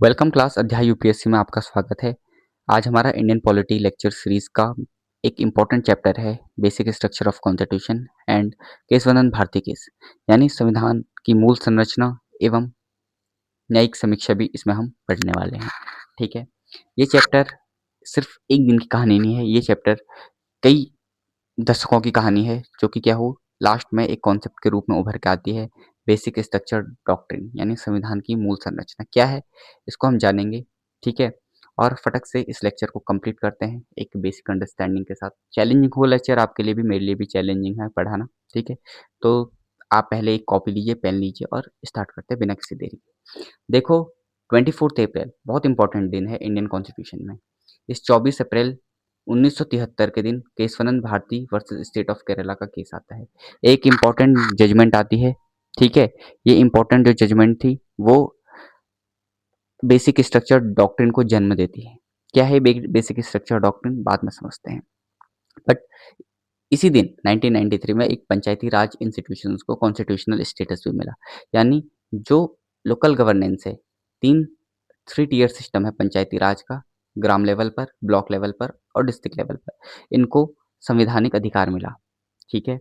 Welcome class अध्याय UPSC में आपका स्वागत है। आज हमारा इंडियन पॉलिटी लेक्चर सीरीज का एक इम्पॉर्टेंट चैप्टर है basic structure of constitution and Keshavananda Bharati case, यानी संविधान की मूल संरचना एवं न्यायिक समीक्षा भी इसमें हम पढ़ने वाले हैं। ठीक है, ये चैप्टर सिर्फ एक दिन की कहानी नहीं है, ये चैप्टर कई दशकों की कहानी है जो कि क्या हो लास्ट में एक कॉन्सेप्ट के रूप में उभर के आती है। बेसिक स्ट्रक्चर डॉक्ट्रिन यानी संविधान की मूल संरचना क्या है, इसको हम जानेंगे। ठीक है, और फटक से इस लेक्चर को कंप्लीट करते हैं एक बेसिक अंडरस्टैंडिंग के साथ। चैलेंजिंग हो लेक्चर आपके लिए भी, मेरे लिए भी चैलेंजिंग है पढ़ाना। ठीक है, तो आप पहले एक कॉपी लीजिए, पेन लीजिए और स्टार्ट करते हैं बिना किसी देरी के। देखो, 24 अप्रैल बहुत इंपॉर्टेंट दिन है इंडियन कॉन्स्टिट्यूशन में। इस 24 अप्रैल 1973 के दिन Keshavananda Bharati versus state of Kerala का केस आता है। एक इम्पॉर्टेंट जजमेंट आती है। ठीक है, ये इम्पॉर्टेंट जो जजमेंट थी वो बेसिक स्ट्रक्चर डॉक्ट्रिन को जन्म देती है। क्या है बेसिक स्ट्रक्चर डॉक्ट्रिन, बाद में समझते हैं। बट इसी दिन 1993 में एक पंचायती राज इंस्टीट्यूशंस को कॉन्स्टिट्यूशनल स्टेटस भी मिला, यानी जो लोकल गवर्नेंस है, तीन थ्री टीयर सिस्टम है पंचायती राज का, ग्राम लेवल पर, ब्लॉक लेवल पर और डिस्ट्रिक्ट लेवल पर, इनको संवैधानिक अधिकार मिला। ठीक है,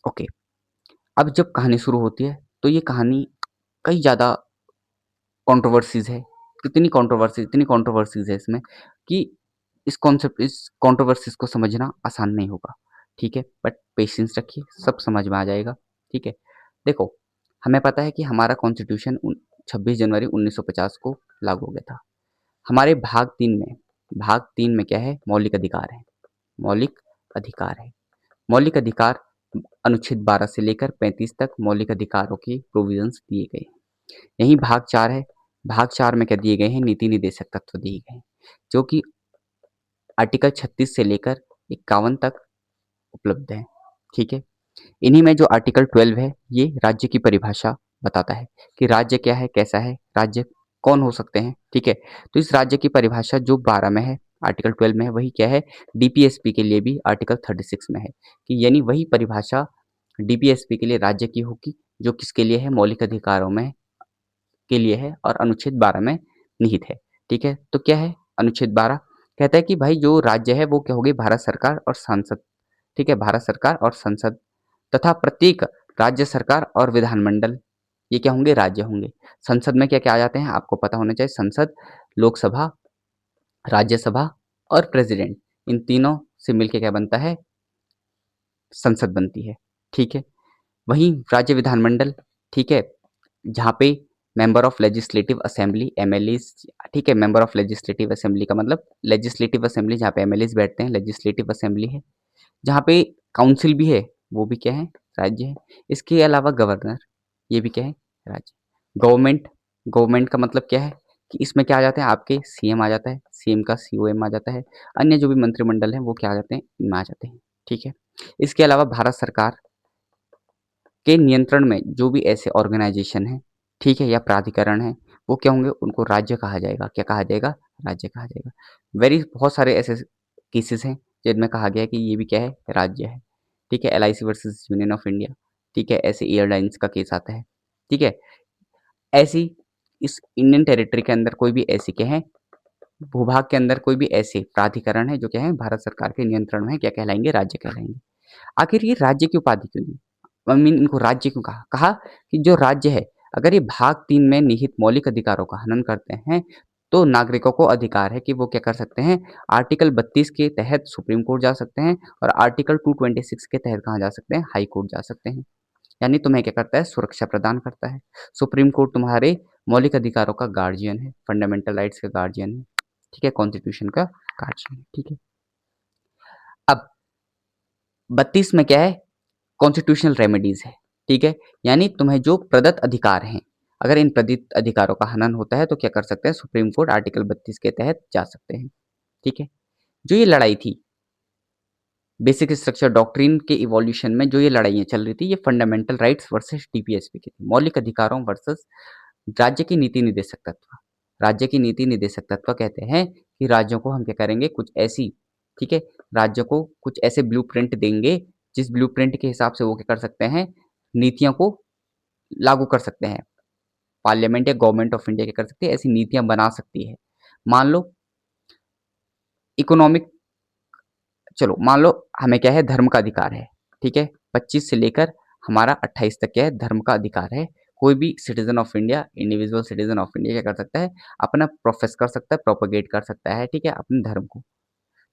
ओके। अब जब कहानी शुरू होती है तो ये कहानी कई ज़्यादा कंट्रोवर्सीज है। इतनी कंट्रोवर्सीज है इसमें कि इस कंट्रोवर्सीज को समझना आसान नहीं होगा। ठीक है, बट पेशेंस रखिए, सब समझ में आ जाएगा। ठीक है, देखो, हमें पता है कि हमारा कॉन्स्टिट्यूशन 26 जनवरी 1950 को लागू हो गया था। हमारे भाग 3 में क्या है, मौलिक अधिकार है। मौलिक अधिकार है, मौलिक अधिकार अनुच्छेद 12 से लेकर 35 तक मौलिक अधिकारों के प्रोविजंस दिए गए हैं। यही भाग 4 है। भाग 4 में क्या दिए गए हैं, नीति निर्देशक तत्व दिए गए हैं, जो कि आर्टिकल 36 से लेकर 51 तक उपलब्ध है। ठीक है, इन्हीं में जो आर्टिकल 12 है, ये राज्य की परिभाषा बताता है कि राज्य क्या है, कैसा है, राज्य कौन हो सकते हैं। ठीक है, तो इस राज्य की परिभाषा जो 12 में है, आर्टिकल 12 में है, वही क्या है, डीपीएसपी के लिए भी आर्टिकल 36 में है कि यानी वही परिभाषा डीपीएसपी के लिए राज्य की होगी, जो किसके लिए है, मौलिक अधिकारों में के लिए है और अनुच्छेद 12 में निहित है। ठीक है, तो क्या है अनुच्छेद 12, कहता है कि भाई जो राज्य है वो क्या होगी, भारत सरकार और सांसद। ठीक है, भारत सरकार और संसद तथा प्रत्येक राज्य सरकार और विधानमंडल, ये क्या होंगे, राज्य होंगे। संसद में क्या क्या आ जाते हैं, आपको पता होना चाहिए। संसद, लोकसभा, राज्यसभा और प्रेसिडेंट, इन तीनों से मिलके क्या बनता है, संसद बनती है। ठीक है, वहीं राज्य विधानमंडल, ठीक है, जहाँ पे member of legislative assembly MLAs. ठीक है, मेंबर ऑफ लेजिस्लेटिव असेंबली का मतलब लेजिस्लेटिव असेंबली जहाँ पे एमएलएस बैठते हैं, लेजिस्लेटिव असेंबली है। जहाँ पे काउंसिल भी है, वो भी क्या है, राज्य है। इसके अलावा गवर्नर, ये भी क्या है, राज्य। गवर्नमेंट, गवर्नमेंट का मतलब क्या है कि इसमें क्या आ जाते हैं, आपके सीएम आ जाता है, सीएम का सीओएम आ जाता है, अन्य जो भी मंत्रिमंडल है वो क्या आ जाते हैं, इनमें आ जाते हैं। ठीक है, इसके अलावा भारत सरकार के नियंत्रण में जो भी ऐसे ऑर्गेनाइजेशन हैं, ठीक है, या प्राधिकरण हैं, वो क्या होंगे, उनको राज्य कहा जाएगा। क्या कहा जाएगा, राज्य कहा जाएगा। बहुत सारे ऐसे केसेस हैं जिनमें कहा गया है कि ये भी क्या है, राज्य है। ठीक है, LIC versus union of India, ठीक है, ऐसे एयरलाइंस का केस आता है। ठीक है, ऐसी इस इंडियन टेरिटरी के अंदर कोई भी ऐसी क्या है, भूभाग के अंदर कोई भी ऐसे प्राधिकरण है जो क्या है, भारत सरकार के नियंत्रण में है, क्या कहलाएंगे, राज्य कहलाएंगे। आखिर ये राज्य की उपाधि क्यों दी, आई मीन इनको राज्य क्यों कहा, कि जो राज्य है, अगर ये भाग 3 में निहित मौलिक अधिकारों का हनन करते हैं तो नागरिकों को अधिकार है कि वो क्या कर सकते हैं, आर्टिकल 32 के तहत सुप्रीम कोर्ट जा सकते हैं और आर्टिकल 226 के तहत कहाँ जा सकते हैं, हाई कोर्ट जा सकते हैं। यानी तुम्हें क्या करता है, सुरक्षा प्रदान करता है। सुप्रीम कोर्ट तुम्हारे मौलिक अधिकारों का गार्जियन है, फंडामेंटल राइट्स का गार्जियन है। ठीक है, कॉन्स्टिट्यूशन का गार्जियन है। ठीक है, अब 32 में क्या है, कॉन्स्टिट्यूशनल रेमेडीज है। ठीक है, यानी तुम्हें जो प्रदत्त अधिकार हैं, अगर इन प्रदत्त अधिकारों का हनन होता है तो क्या कर सकते हैं, सुप्रीम कोर्ट आर्टिकल 32 के तहत जा सकते हैं। ठीक है, जो ये लड़ाई थी बेसिक स्ट्रक्चर डॉक्ट्रिन के इवोल्यूशन में, जो ये लड़ाइयाँ चल रही थी, ये फंडामेंटल राइट्स वर्सेस डीपीएसपी की थी, मौलिक अधिकारों वर्सेस राज्य की नीति निर्देशक तत्व। राज्य की नीति निर्देशक तत्व कहते हैं कि राज्यों को हम क्या करेंगे, कुछ ऐसी, ठीक है, राज्यों को कुछ ऐसे ब्लूप्रिंट देंगे जिस ब्लूप्रिंट के हिसाब से वो क्या कर सकते हैं, नीतियों को लागू कर सकते हैं पार्लियामेंट या गवर्नमेंट ऑफ इंडिया क्या कर सकती है, ऐसी नीतियां बना सकती है। मान लो इकोनॉमिक, चलो मान लो हमें क्या है, धर्म का अधिकार है, ठीक है, 25 से लेकर हमारा 28 तक क्या है, धर्म का अधिकार है। कोई भी citizen of India, individual citizen of India क्या कर सकता है, अपना प्रोफेस कर सकता है, प्रोपोगेट कर सकता है, ठीक है, अपने धर्म को,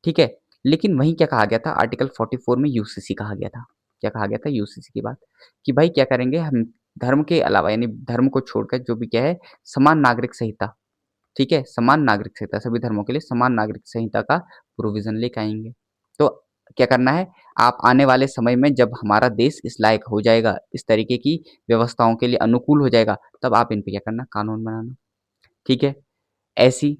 ठीक है। लेकिन वहीं क्या कहा गया था, आर्टिकल 44 में यूसीसी कहा गया था। क्या कहा गया था, यूसीसी की बात, कि भाई क्या करेंगे हम, धर्म के अलावा यानी धर्म को छोड़कर जो भी क्या है, समान नागरिक संहिता, ठीक है, समान नागरिक संहिता, सभी धर्मों के लिए समान नागरिक संहिता का प्रोविजन लेके आएंगे। तो क्या करना है, आप आने वाले समय में जब हमारा देश इस लायक हो जाएगा, इस तरीके की व्यवस्थाओं के लिए अनुकूल हो जाएगा, तब आप इन पे क्या करना, कानून बनाना, ठीक है। ऐसी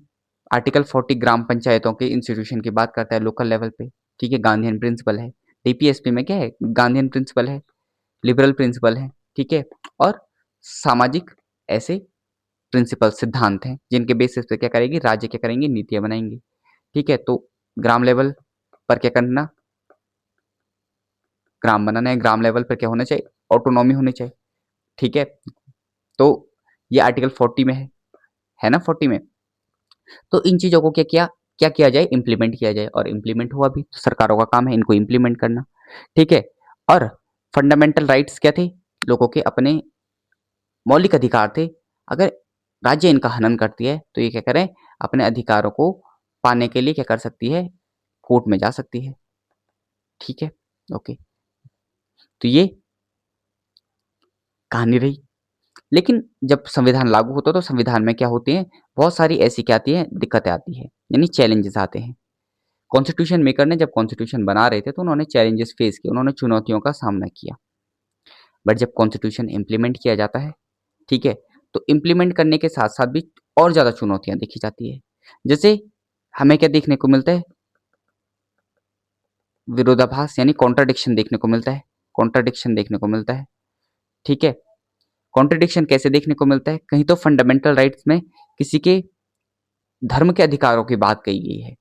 आर्टिकल 40 ग्राम पंचायतों के इंस्टीट्यूशन की बात करता है लोकल लेवल पे, ठीक है, गांधीयन प्रिंसिपल है। टीपीएसपी में क्या है, गांधीयन प्रिंसिपल है, लिबरल प्रिंसिपल है, ठीक है, और सामाजिक ऐसे प्रिंसिपल सिद्धांत हैं जिनके बेसिस पे क्या करेगी, राज्य क्या करेंगे, नीतियां बनाएंगे, ठीक है। तो ग्राम लेवल पर क्या करना, ग्राम बनाना है, ग्राम लेवल पर क्या होना चाहिए, ऑटोनॉमी होनी चाहिए, ठीक है। तो ये आर्टिकल 40 में है ना, 40 में। तो इन चीजों को क्या किया, क्या किया जाए, इम्प्लीमेंट किया जाए, और इम्प्लीमेंट हुआ भी। तो सरकारों का काम है इनको इम्प्लीमेंट करना, ठीक है। और फंडामेंटल राइट्स क्या थे, लोगों के अपने मौलिक अधिकार थे। अगर राज्य इनका हनन करती है तो ये क्या करें, अपने अधिकारों को पाने के लिए क्या कर सकती है, कोर्ट में जा सकती है, ठीक है, ओके। तो ये कहानी रही। लेकिन जब संविधान लागू होता है तो संविधान में क्या होती है, बहुत सारी ऐसी क्या आती है, दिक्कतें आती है, यानी चैलेंजेस आते हैं। कॉन्स्टिट्यूशन मेकर ने जब कॉन्स्टिट्यूशन बना रहे थे तो उन्होंने चैलेंजेस फेस किए, उन्होंने चुनौतियों का सामना किया। बट जब कॉन्स्टिट्यूशन इंप्लीमेंट किया जाता है, ठीक है, तो इंप्लीमेंट करने के साथ साथ भी और ज़्यादा चुनौतियां देखी जाती है। जैसे हमें क्या देखने को मिलता है, विरोधाभास यानी कॉन्ट्राडिक्शन देखने को मिलता है, कॉन्ट्राडिक्शन देखने को मिलता है, ठीक है। कॉन्ट्राडिक्शन कैसे देखने को मिलता है, कहीं तो फंडामेंटल राइट्स में किसी के धर्म के अधिकारों की बात कही गई है,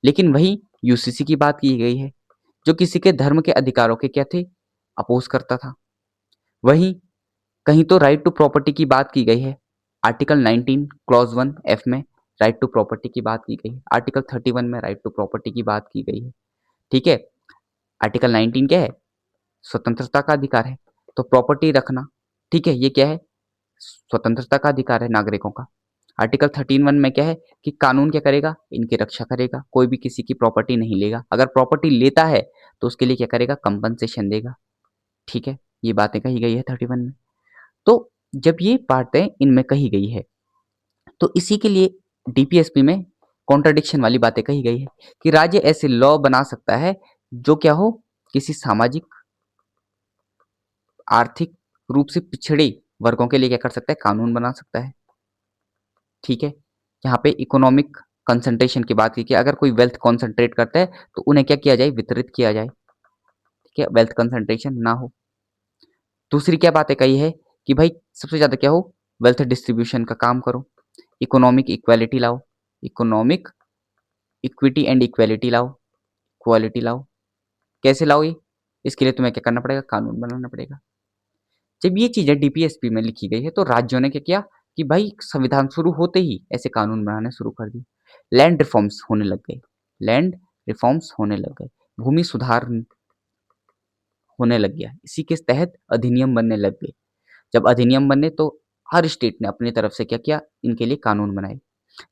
लेकिन वहीं यूसीसी की बात की गई है जो किसी के धर्म के अधिकारों के क्या थे, अपोज करता था। वहीं कहीं तो राइट टू प्रॉपर्टी की बात की गई है, आर्टिकल 19 क्लॉज 1 एफ में राइट टू प्रॉपर्टी की बात की गई है, आर्टिकल 31 में राइट टू प्रॉपर्टी की बात की गई है, ठीक है। आर्टिकल 19 क्या है, स्वतंत्रता का अधिकार है, तो प्रॉपर्टी रखना, ठीक है, ये क्या है, स्वतंत्रता का अधिकार है नागरिकों का। आर्टिकल 13(1) में क्या है कि कानून क्या करेगा, इनकी रक्षा करेगा, कोई भी किसी की प्रॉपर्टी नहीं लेगा, अगर प्रॉपर्टी लेता है तो उसके लिए क्या करेगा, कंपनसेशन देगा, ठीक है। ये बातें कही गई है 31 में। तो जब ये बातें इनमें कही गई है तो इसी के लिए डीपीएसपी में कॉन्ट्रडिक्शन वाली बातें कही गई है कि राज्य ऐसे लॉ बना सकता है जो क्या हो, किसी सामाजिक आर्थिक रूप से पिछड़े वर्गों के लिए क्या कर सकता है, कानून बना सकता है, ठीक है। यहाँ पे इकोनॉमिक कंसंट्रेशन की बात की कि अगर कोई वेल्थ कॉन्सेंट्रेट करता है तो उन्हें क्या किया जाए, वितरित किया जाए, ठीक है, वेल्थ कंसंट्रेशन ना हो। दूसरी क्या बातें कही है कि भाई सबसे ज्यादा क्या हो, वेल्थ डिस्ट्रीब्यूशन का काम करो, इकोनॉमिक इक्वालिटी लाओ, इकोनॉमिक इक्विटी एंड इक्वालिटी लाओ, क्वालिटी लाओ। कैसे लाओ ये, इसके लिए तुम्हें क्या करना पड़ेगा, कानून बनाना पड़ेगा। जब ये चीजें डीपीएसपी में लिखी गई है तो राज्यों ने क्या किया कि भाई संविधान शुरू होते ही ऐसे कानून बनाने शुरू कर दिए, लैंड रिफॉर्म्स होने लग गए, लैंड रिफॉर्म्स होने लग गए, भूमि सुधार होने लग गया, इसी के तहत अधिनियम बनने लग गए। जब अधिनियम बने तो हर स्टेट ने अपनी तरफ से क्या किया, इनके लिए कानून बनाए।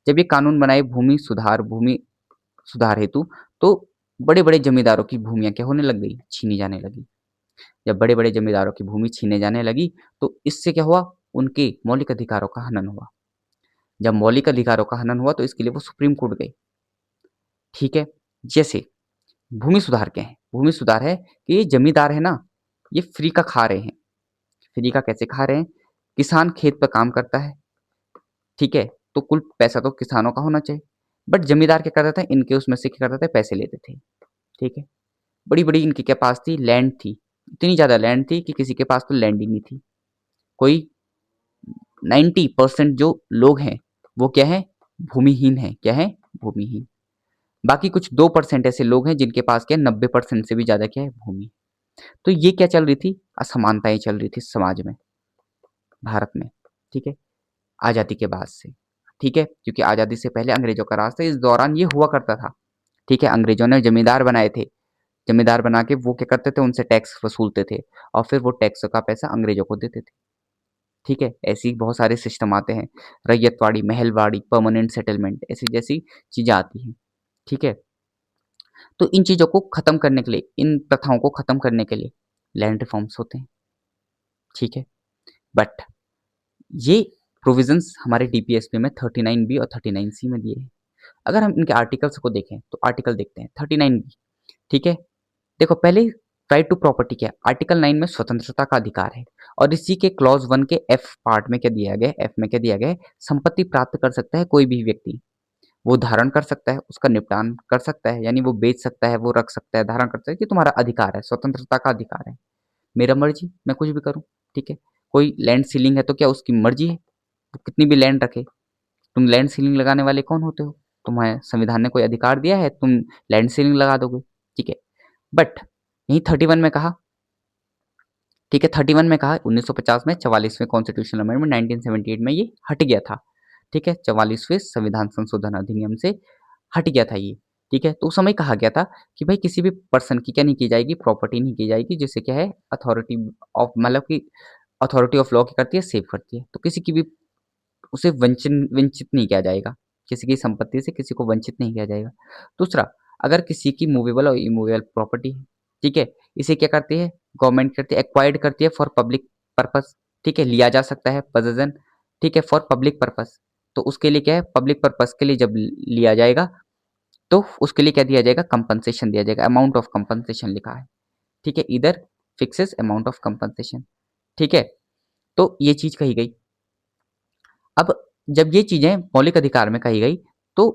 जब ये कानून बनाए भूमि सुधार हेतु, तो बड़े बड़े जमींदारों की भूमियां क्या होने लग गई, छीनी जाने लगी। जब बड़े बड़े जमींदारों की भूमि छीने जाने लगी तो इससे क्या हुआ, उनके मौलिक अधिकारों का हनन हुआ। जब मौलिक अधिकारों का हनन हुआ तो इसके लिए वो सुप्रीम कोर्ट गए, ठीक है। जैसे भूमि सुधार क्या है, भूमि सुधार है कि ये जमींदार है ना, ये फ्री का खा रहे हैं। फ्री का कैसे खा रहे हैं, किसान खेत पर काम करता है, ठीक है, तो कुल पैसा तो किसानों का होना चाहिए, बट जमींदार क्या करता था, इनके उसमें से क्या करता था, पैसे लेते थे, ठीक है। बड़ी बड़ी इनके क्या पास थी, लैंड थी, इतनी ज्यादा लैंड थी कि किसी के पास तो लैंड ही नहीं थी। कोई 90% जो लोग हैं वो क्या है, भूमिहीन है, क्या है, भूमिहीन। बाकी कुछ 2% ऐसे लोग हैं जिनके पास क्या है, 90% से भी ज्यादा क्या है, भूमि। तो ये क्या चल रही थी, असमानताएं चल रही थी समाज में, भारत में, ठीक है। आज़ादी के बाद से, ठीक है? क्योंकि आज़ादी से पहले अंग्रेज़ों का राज था, इस दौरान ये हुआ करता था, ठीक है? अंग्रेज़ों ने ज़मींदार बनाए थे, ज़मींदार बना के वो क्या करते थे, उनसे टैक्स वसूलते थे और फिर वो टैक्स का पैसा अंग्रेज़ों को देते थे, ठीक है? ऐसे ही बहुत सारे सिस्टम आते हैं, रैयतवाड़ी, महलवाड़ी, परमानेंट सेटलमेंट ऐसी जैसी चीज़ें आती हैं, ठीक है? तो इन चीज़ों को ख़त्म करने के लिए, इन प्रथाओं को ख़त्म करने के लिए लैंड रिफॉर्म्स होते हैं, ठीक है? बट ये प्रोविज़न्स हमारे डीपीएसपी में 39 बी और 39 सी में दिए हैं। अगर हम इनके आर्टिकल्स को देखें, तो आर्टिकल देखते हैं 39 बी, ठीक है? देखो पहले राइट टू प्रॉपर्टी क्या है? आर्टिकल 9 में स्वतंत्रता का अधिकार है और इसी के क्लॉज़ 1 के एफ पार्ट में क्या दिया गया है, एफ में क्या दिया गया है, संपत्ति प्राप्त कर सकता है कोई भी व्यक्ति। वो धारण कर सकता है, उसका निपटान कर सकता है, यानी वो बेच सकता है, वो रख सकता है, धारण कर सकता है, ये तुम्हारा अधिकार है, स्वतंत्रता का अधिकार है। मेरा मर्ज़ी, मैं कुछ भी करूँ, ठीक है? कोई लैंड सीलिंग है तो क्या उसकी मर्ज़ी है, वो कितनी भी लैंड रखे। तुम लैंड सीलिंग लगाने वाले कौन होते हो? तुम्हें संविधान ने कोई अधिकार दिया है, तुम लैंड सीलिंग लगा दोगे, ठीक है? बट यहीं 31 में कहा, ठीक है, 31 में कहा 1950 में 44वें कॉन्स्टिट्यूशनल अमेंडमेंट 1978 में ये हट गया था, ठीक है? 44वें संविधान संशोधन अधिनियम से हट गया था ये, ठीक है? तो उस समय कहा गया था कि भाई किसी भी पर्सन की क्या नहीं की जाएगी, प्रॉपर्टी नहीं की जाएगी जिसे क्या है अथॉरिटी ऑफ मतलब कि अथॉरिटी ऑफ लॉ क्या करती है, सेव करती है। तो किसी की भी उसे वंचित नहीं किया जाएगा, किसी की संपत्ति से किसी को वंचित नहीं किया जाएगा। दूसरा, अगर किसी की मूवेबल और इमूवेबल प्रॉपर्टी है, ठीक है? इसे क्या करती है, गवर्नमेंट करती है, एक्वायर्ड करती है फॉर पब्लिक पर्पस, ठीक है? लिया जा सकता है पजेशन, ठीक है? For public purpose. तो उसके लिए क्या है, पब्लिक पर्पस के लिए जब लिया जाएगा, तो उसके लिए क्या दिया जाएगा, कंपनसेशन दिया जाएगा, अमाउंट ऑफ कंपनसेशन लिखा है, ठीक है? Either fixes amount of compensation, ठीक है? तो ये चीज़ कही गई। अब जब ये चीज़ें मौलिक अधिकार में कही गई, तो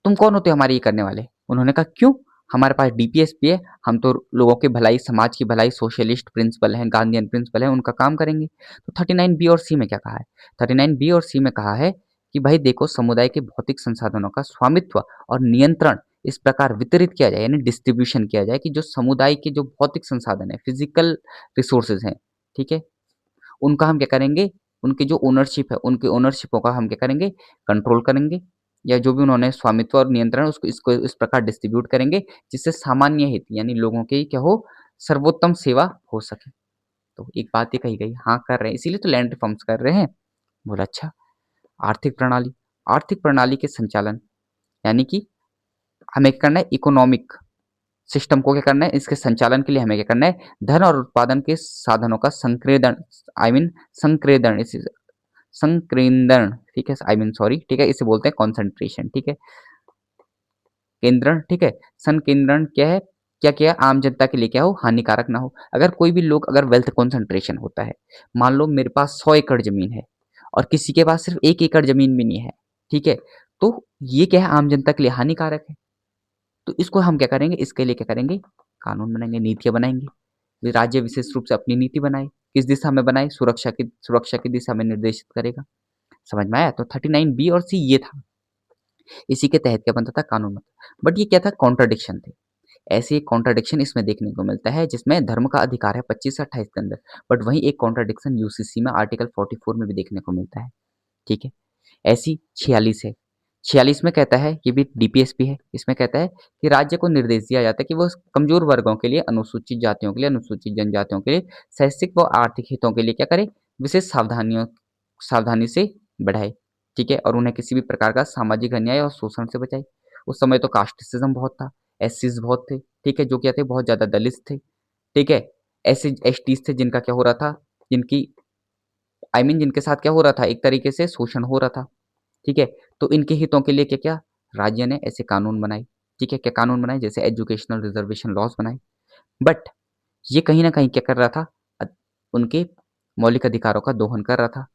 तुम कौन होते हो हमारे ये करने वाले? उन्होंने कहा क्यों? हमारे पास डीपीएसपी है, हम तो लोगों की भलाई, समाज की भलाई, सोशलिस्ट प्रिंसिपल हैं, गांधीयन प्रिंसिपल हैं, उनका काम करेंगे। तो 39 बी और सी में क्या कहा है? 39 बी और सी में कहा है कि भाई देखो समुदाय के भौतिक संसाधनों का स्वामित्व और नियंत्रण इस प्रकार वितरित किया जाए, यानी डिस्ट्रीब्यूशन किया जाए कि जो समुदाय के जो भौतिक संसाधन है, फिजिकल रिसोर्सेज हैं, ठीक है? उनका हम क्या करेंगे, उनकी जो ओनरशिप है, उनकी ओनरशिपों का हम क्या करेंगे, कंट्रोल करेंगे या जो भी उन्होंने स्वामित्व और नियंत्रण उसको इसको इस प्रकार डिस्ट्रीब्यूट करेंगे जिससे सामान्य हित यानी लोगों के क्या हो, सर्वोत्तम सेवा हो सके। तो एक बात ये कही गई, हाँ कर रहे हैं, इसीलिए तो लैंड रिफॉर्म्स कर रहे हैं। बोला अच्छा, आर्थिक प्रणाली के संचालन यानी कि हमें क्या करना है, इकोनॉमिक सिस्टम को क्या करना है, इसके संचालन के लिए हमें क्या करना है, धन और उत्पादन के साधनों का संक्रेदन, आई मीन संक्रेदन, इस संकेंद्रण, ठीक है, आई मीन सॉरी, ठीक है, इसे बोलते हैं कॉन्सेंट्रेशन, ठीक है, केंद्रण, ठीक है, संकेंद्रण क्या है, क्या क्या आम जनता के लिए क्या हो, हानिकारक ना हो। अगर कोई भी लोग अगर वेल्थ कॉन्सेंट्रेशन होता है, मान लो मेरे पास 100 एकड़ जमीन है और किसी के पास सिर्फ 1 एकड़ जमीन भी नहीं है, ठीक है, तो ये क्या है, आम जनता के लिए हानिकारक है। तो इसको हम क्या करेंगे, इसके लिए क्या करेंगे, कानून बनाएंगे, नीतियां बनाएंगे। राज्य विशेष रूप से अपनी नीति बनाए, किस दिशा में बनाए, सुरक्षा की दिशा में निर्देशित करेगा। समझ में आया? तो 39 बी और सी ये था, इसी के तहत क्या बनता था, कानून बनता। बट ये क्या था, कॉन्ट्राडिक्शन थे। ऐसे एक कॉन्ट्राडिक्शन इसमें देखने को मिलता है जिसमें धर्म का अधिकार है 25 से 28 के अंदर, बट वहीं एक कॉन्ट्राडिक्शन यूसीसी में आर्टिकल 44 में भी देखने को मिलता है, ठीक है? ऐसी 46 है, 46 में कहता है, ये भी डीपीएसपी है, इसमें कहता है कि राज्य को निर्देश दिया जाता है कि वो कमजोर वर्गों के लिए, अनुसूचित जातियों के लिए, अनुसूचित जनजातियों के लिए, शैक्षिक व आर्थिक हितों के लिए क्या करे, विशेष सावधानी से बढ़ाए, ठीक है, और उन्हें किसी भी प्रकार का सामाजिक अन्याय और शोषण से बचाए। उस समय तो कास्टिसिज्म बहुत था, एससीज बहुत थे, ठीक है, जो क्या थे, बहुत ज्यादा दलित थे, ठीक है, ऐसे एसटीज थे जिनका क्या हो रहा था, जिनकी जिनके साथ क्या हो रहा था, एक तरीके से शोषण हो रहा था, ठीक है। तो इनके हितों के लिए क्या क्या राज्य ने ऐसे कानून बनाए, ठीक है, क्या कानून बनाए, जैसे एजुकेशनल रिजर्वेशन लॉज बनाए। बट ये कहीं ना कहीं क्या कर रहा था, उनके मौलिक अधिकारों का दोहन कर रहा था,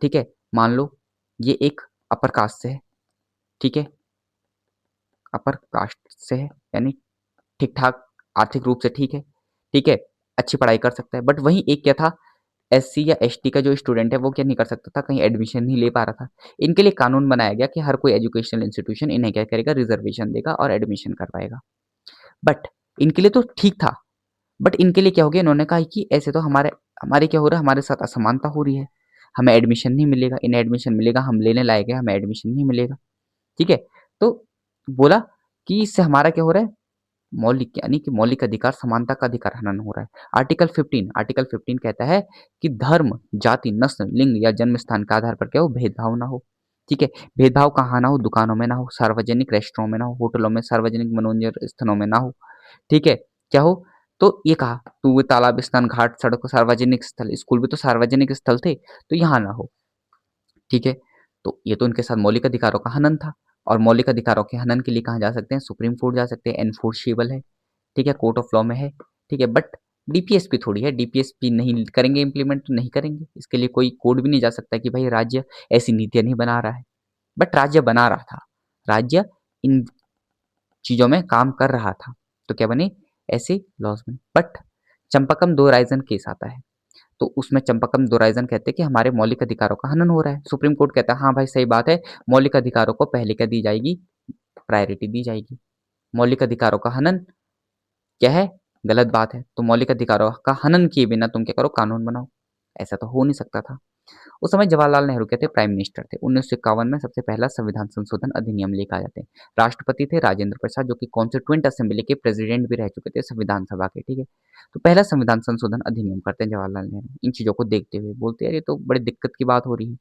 ठीक है। मान लो ये एक अपर कास्ट से है, ठीक है, अपर कास्ट से है, यानी ठीक ठाक आर्थिक रूप से ठीक है, ठीक है, अच्छी पढ़ाई कर सकता है। बट वहीं एक क्या था, एससी या एसटी का जो स्टूडेंट है वो क्या नहीं कर सकता था, कहीं एडमिशन नहीं ले पा रहा था। इनके लिए कानून बनाया गया कि हर कोई एजुकेशनल इंस्टीट्यूशन इन्हें क्या करेगा, रिजर्वेशन देगा और एडमिशन करवाएगा। बट इनके लिए तो ठीक था, बट इनके लिए क्या हो गया, इन्होंने कहा कि ऐसे तो हमारे हमारे क्या हो रहा है, हमारे साथ असमानता हो रही है। हमें एडमिशन नहीं मिलेगा, इन्हें एडमिशन मिलेगा, हम लेने लायक है, हमें एडमिशन नहीं मिलेगा। ठीक है, तो बोला कि इससे हमारा क्या हो रहा है, मौलिक यानी कि मौलिक अधिकार, समानता का अधिकार हनन हो रहा है। आर्टिकल 15 कहता है कि धर्म, जाति, नस्ल, लिंग या जन्म स्थान के आधार पर क्या हो, भेदभाव ना हो। ठीक है, भेदभाव कहाँ ना हो, दुकानों में ना हो, सार्वजनिक रेस्टोरों में ना हो, होटलों में, सार्वजनिक मनोरंजन स्थलों में ना हो। ठीक है, क्या हो, तो ये कहा, तो वो तालाब, स्नान घाट, सड़क, सार्वजनिक स्थल, स्कूल भी तो सार्वजनिक स्थल थे, तो यहाँ ना हो। ठीक है, तो ये तो उनके साथ मौलिक अधिकारों का हनन था, और मौलिक अधिकारों के हनन के लिए कहाँ जा सकते हैं, सुप्रीम कोर्ट जा सकते हैं, एनफोर्सेबल है। ठीक है, कोर्ट ऑफ लॉ में है। ठीक है, बट डीपीएसपी थोड़ी है, डीपीएसपी नहीं करेंगे इम्प्लीमेंट, तो नहीं करेंगे, इसके लिए कोई कोर्ट भी नहीं जा सकता कि भाई राज्य ऐसी नीतियां नहीं बना रहा है। बट राज्य बना रहा था, राज्य इन चीजों में काम कर रहा था, तो क्या बने, ऐसे लॉज बने। बट चंपकम दो राइजन केस आता है, तो उसमें चंपकम दोराइजन कहते हैं कि हमारे मौलिक अधिकारों का हनन हो रहा है। सुप्रीम कोर्ट कहता है हाँ भाई सही बात है, मौलिक अधिकारों को पहले क्या दी जाएगी, प्रायोरिटी दी जाएगी। मौलिक अधिकारों का हनन क्या है, गलत बात है, तो मौलिक अधिकारों का हनन किए बिना तुम क्या करो, कानून बनाओ। ऐसा तो हो नहीं सकता था। उस समय जवाहरलाल नेहरू के थे, प्राइम मिनिस्टर थे। 1951 में सबसे पहला संविधान संशोधन अधिनियम लेकर आ जाते हैं। राष्ट्रपति थे राजेंद्र प्रसाद, जो कि कॉन्स्टिट्यूएंट असेंबली के प्रेसिडेंट भी रह चुके थे, संविधान सभा के। ठीक है, तो पहला संविधान संशोधन अधिनियम करते हैं जवाहरलाल नेहरू। इन चीजों को देखते हुए बोलते हैं ये तो बड़ी दिक्कत की बात हो रही है,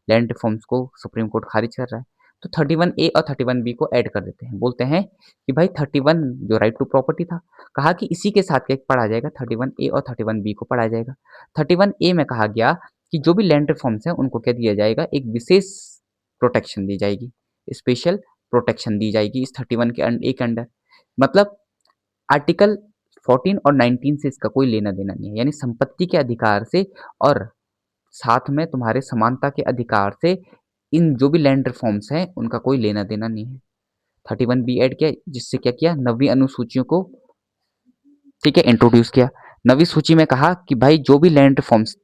लैंड रिफॉर्म्स को सुप्रीम कोर्ट खारिज कर रहा है, तो 31A और 31B को ऐड कर देते हैं। बोलते हैं कि भाई 31 जो राइट टू प्रॉपर्टी था, कहा कि इसी के साथ क्या पढ़ा जाएगा, 31A और 31B को पढ़ा जाएगा। 31A में कहा गया कि जो भी लैंड रिफॉर्म्स हैं उनको क्या दिया जाएगा, एक विशेष प्रोटेक्शन दी जाएगी, स्पेशल प्रोटेक्शन दी जाएगी इस 31 के अंडर। मतलब आर्टिकल 14 और 19 से इसका कोई लेना देना नहीं है, यानी संपत्ति के अधिकार से और साथ में तुम्हारे समानता के अधिकार से इन जो भी लैंड रिफॉर्म्स हैं उनका कोई लेना देना नहीं है। 31B ऐड किया, जिससे क्या किया, नवी अनुसूचियों को, ठीक है, इंट्रोड्यूस किया। नवी सूची में कहा कि भाई जो भी लैंड रिफॉर्म्स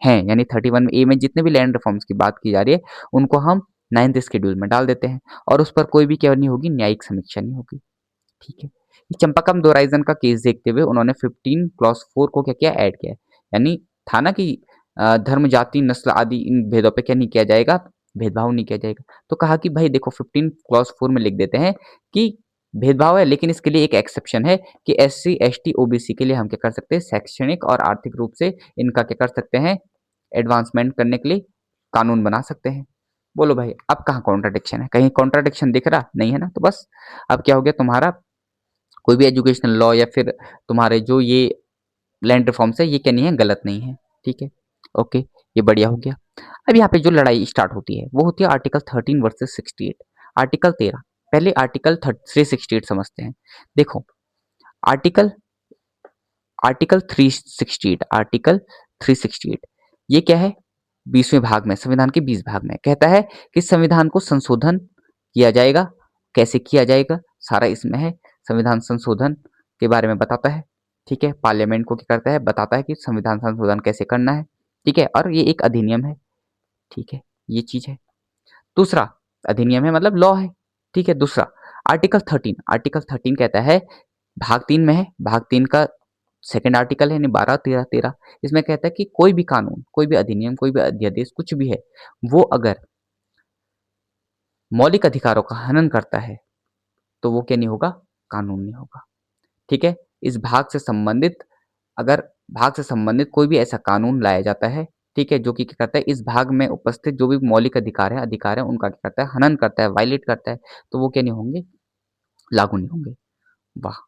हैं, यानी 31A में जितने भी लैंड रिफॉर्म्स की बात की जा रही है, उनको हम 9th शेड्यूल में डाल देते हैं, और उस पर कोई भी क्या नहीं होगी, न्यायिक समीक्षा नहीं होगी। ठीक है, चंपकम दोराइजन का केस देखते हुए उन्होंने 15 क्लॉज 4 को क्या किया, ऐड किया। यानी था ना कि धर्म, जाति, नस्ल आदि इन भेदों पे क्या नहीं किया जाएगा, भेदभाव नहीं किया जाएगा। तो कहा कि भाई देखो 15 क्लॉज 4 में लिख देते हैं कि भेदभाव है, लेकिन इसके लिए एक एक्सेप्शन है कि SC ST OBC के लिए हम क्या कर सकते हैं, शैक्षणिक और आर्थिक रूप से इनका क्या कर सकते हैं, एडवांसमेंट करने के लिए कानून बना सकते हैं। बोलो भाई अब कहाँ कॉन्ट्राडिक्शन है, कहीं कॉन्ट्राडिक्शन दिख रहा नहीं है ना, तो बस अब क्या हो गया, तुम्हारा कोई भी एजुकेशनल लॉ या फिर तुम्हारे जो ये लैंड रिफॉर्म्स है, ये क्या नहीं है, गलत नहीं है। ठीक है, ओके, ये बढ़िया हो गया। अब यहाँ पे जो लड़ाई स्टार्ट होती है वो होती है आर्टिकल 13 वर्सेस 68। आर्टिकल 13, पहले आर्टिकल 368 समझते हैं। देखो, आर्टिकल आर्टिकल 368, आर्टिकल 368 ये क्या है, 20वें भाग में, संविधान के 20 भाग में कहता है कि संविधान को संशोधन किया जाएगा। कैसे किया जाएगा, सारा इसमें है। संविधान संशोधन के बारे में बताता है। ठीक है, पार्लियामेंट को क्या करता है, बताता है कि संविधान संशोधन कैसे करना है। ठीक है, और ये एक अधिनियम है। ठीक है, ये चीज है। दूसरा, अधिनियम है मतलब लॉ है। ठीक है, दूसरा आर्टिकल 13 कहता है, भाग 3 में है, भाग 3 का सेकंड आर्टिकल है, यानी 12, 13, 13। इसमें कहता है कि कोई भी कानून, कोई भी अधिनियम, कोई भी अध्यादेश, कुछ भी है, वो अगर मौलिक अधिकारों का हनन करता है तो वो क्या नहीं होगा, कानून नहीं होगा। ठीक है, इस भाग से संबंधित, अगर भाग से संबंधित कोई भी ऐसा कानून लाया जाता है, ठीक है, जो कि क्या करता है, इस भाग में उपस्थित जो भी मौलिक अधिकार है उनका क्या करता है, हनन करता है, वायलेट करता है, तो वो क्या नहीं होंगे, लागू नहीं होंगे। वाह,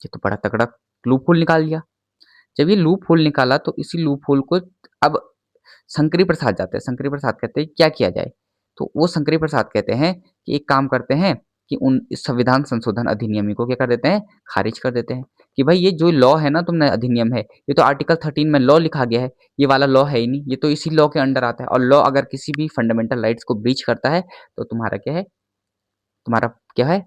ये तो बड़ा तगड़ा लूप होल निकाल दिया। जब ये लूप होल निकाला तो इसी लूप होल को अब शंकरी प्रसाद जाते हैं। शंकरी प्रसाद कहते हैं क्या किया जाए, तो वो शंकरी प्रसाद कहते हैं कि एक काम करते हैं कि उन इस संविधान संशोधन अधिनियम को क्या कर देते हैं, खारिज कर देते हैं। कि भाई ये जो लॉ है ना, तुमने अधिनियम है, ये तो आर्टिकल 13 में लॉ लिखा गया है, ये वाला लॉ है ही नहीं, ये तो इसी लॉ के अंडर आता है। और लॉ अगर किसी भी फंडामेंटल राइट्स को ब्रीच करता है तो तुम्हारा क्या है, तुम्हारा क्या है,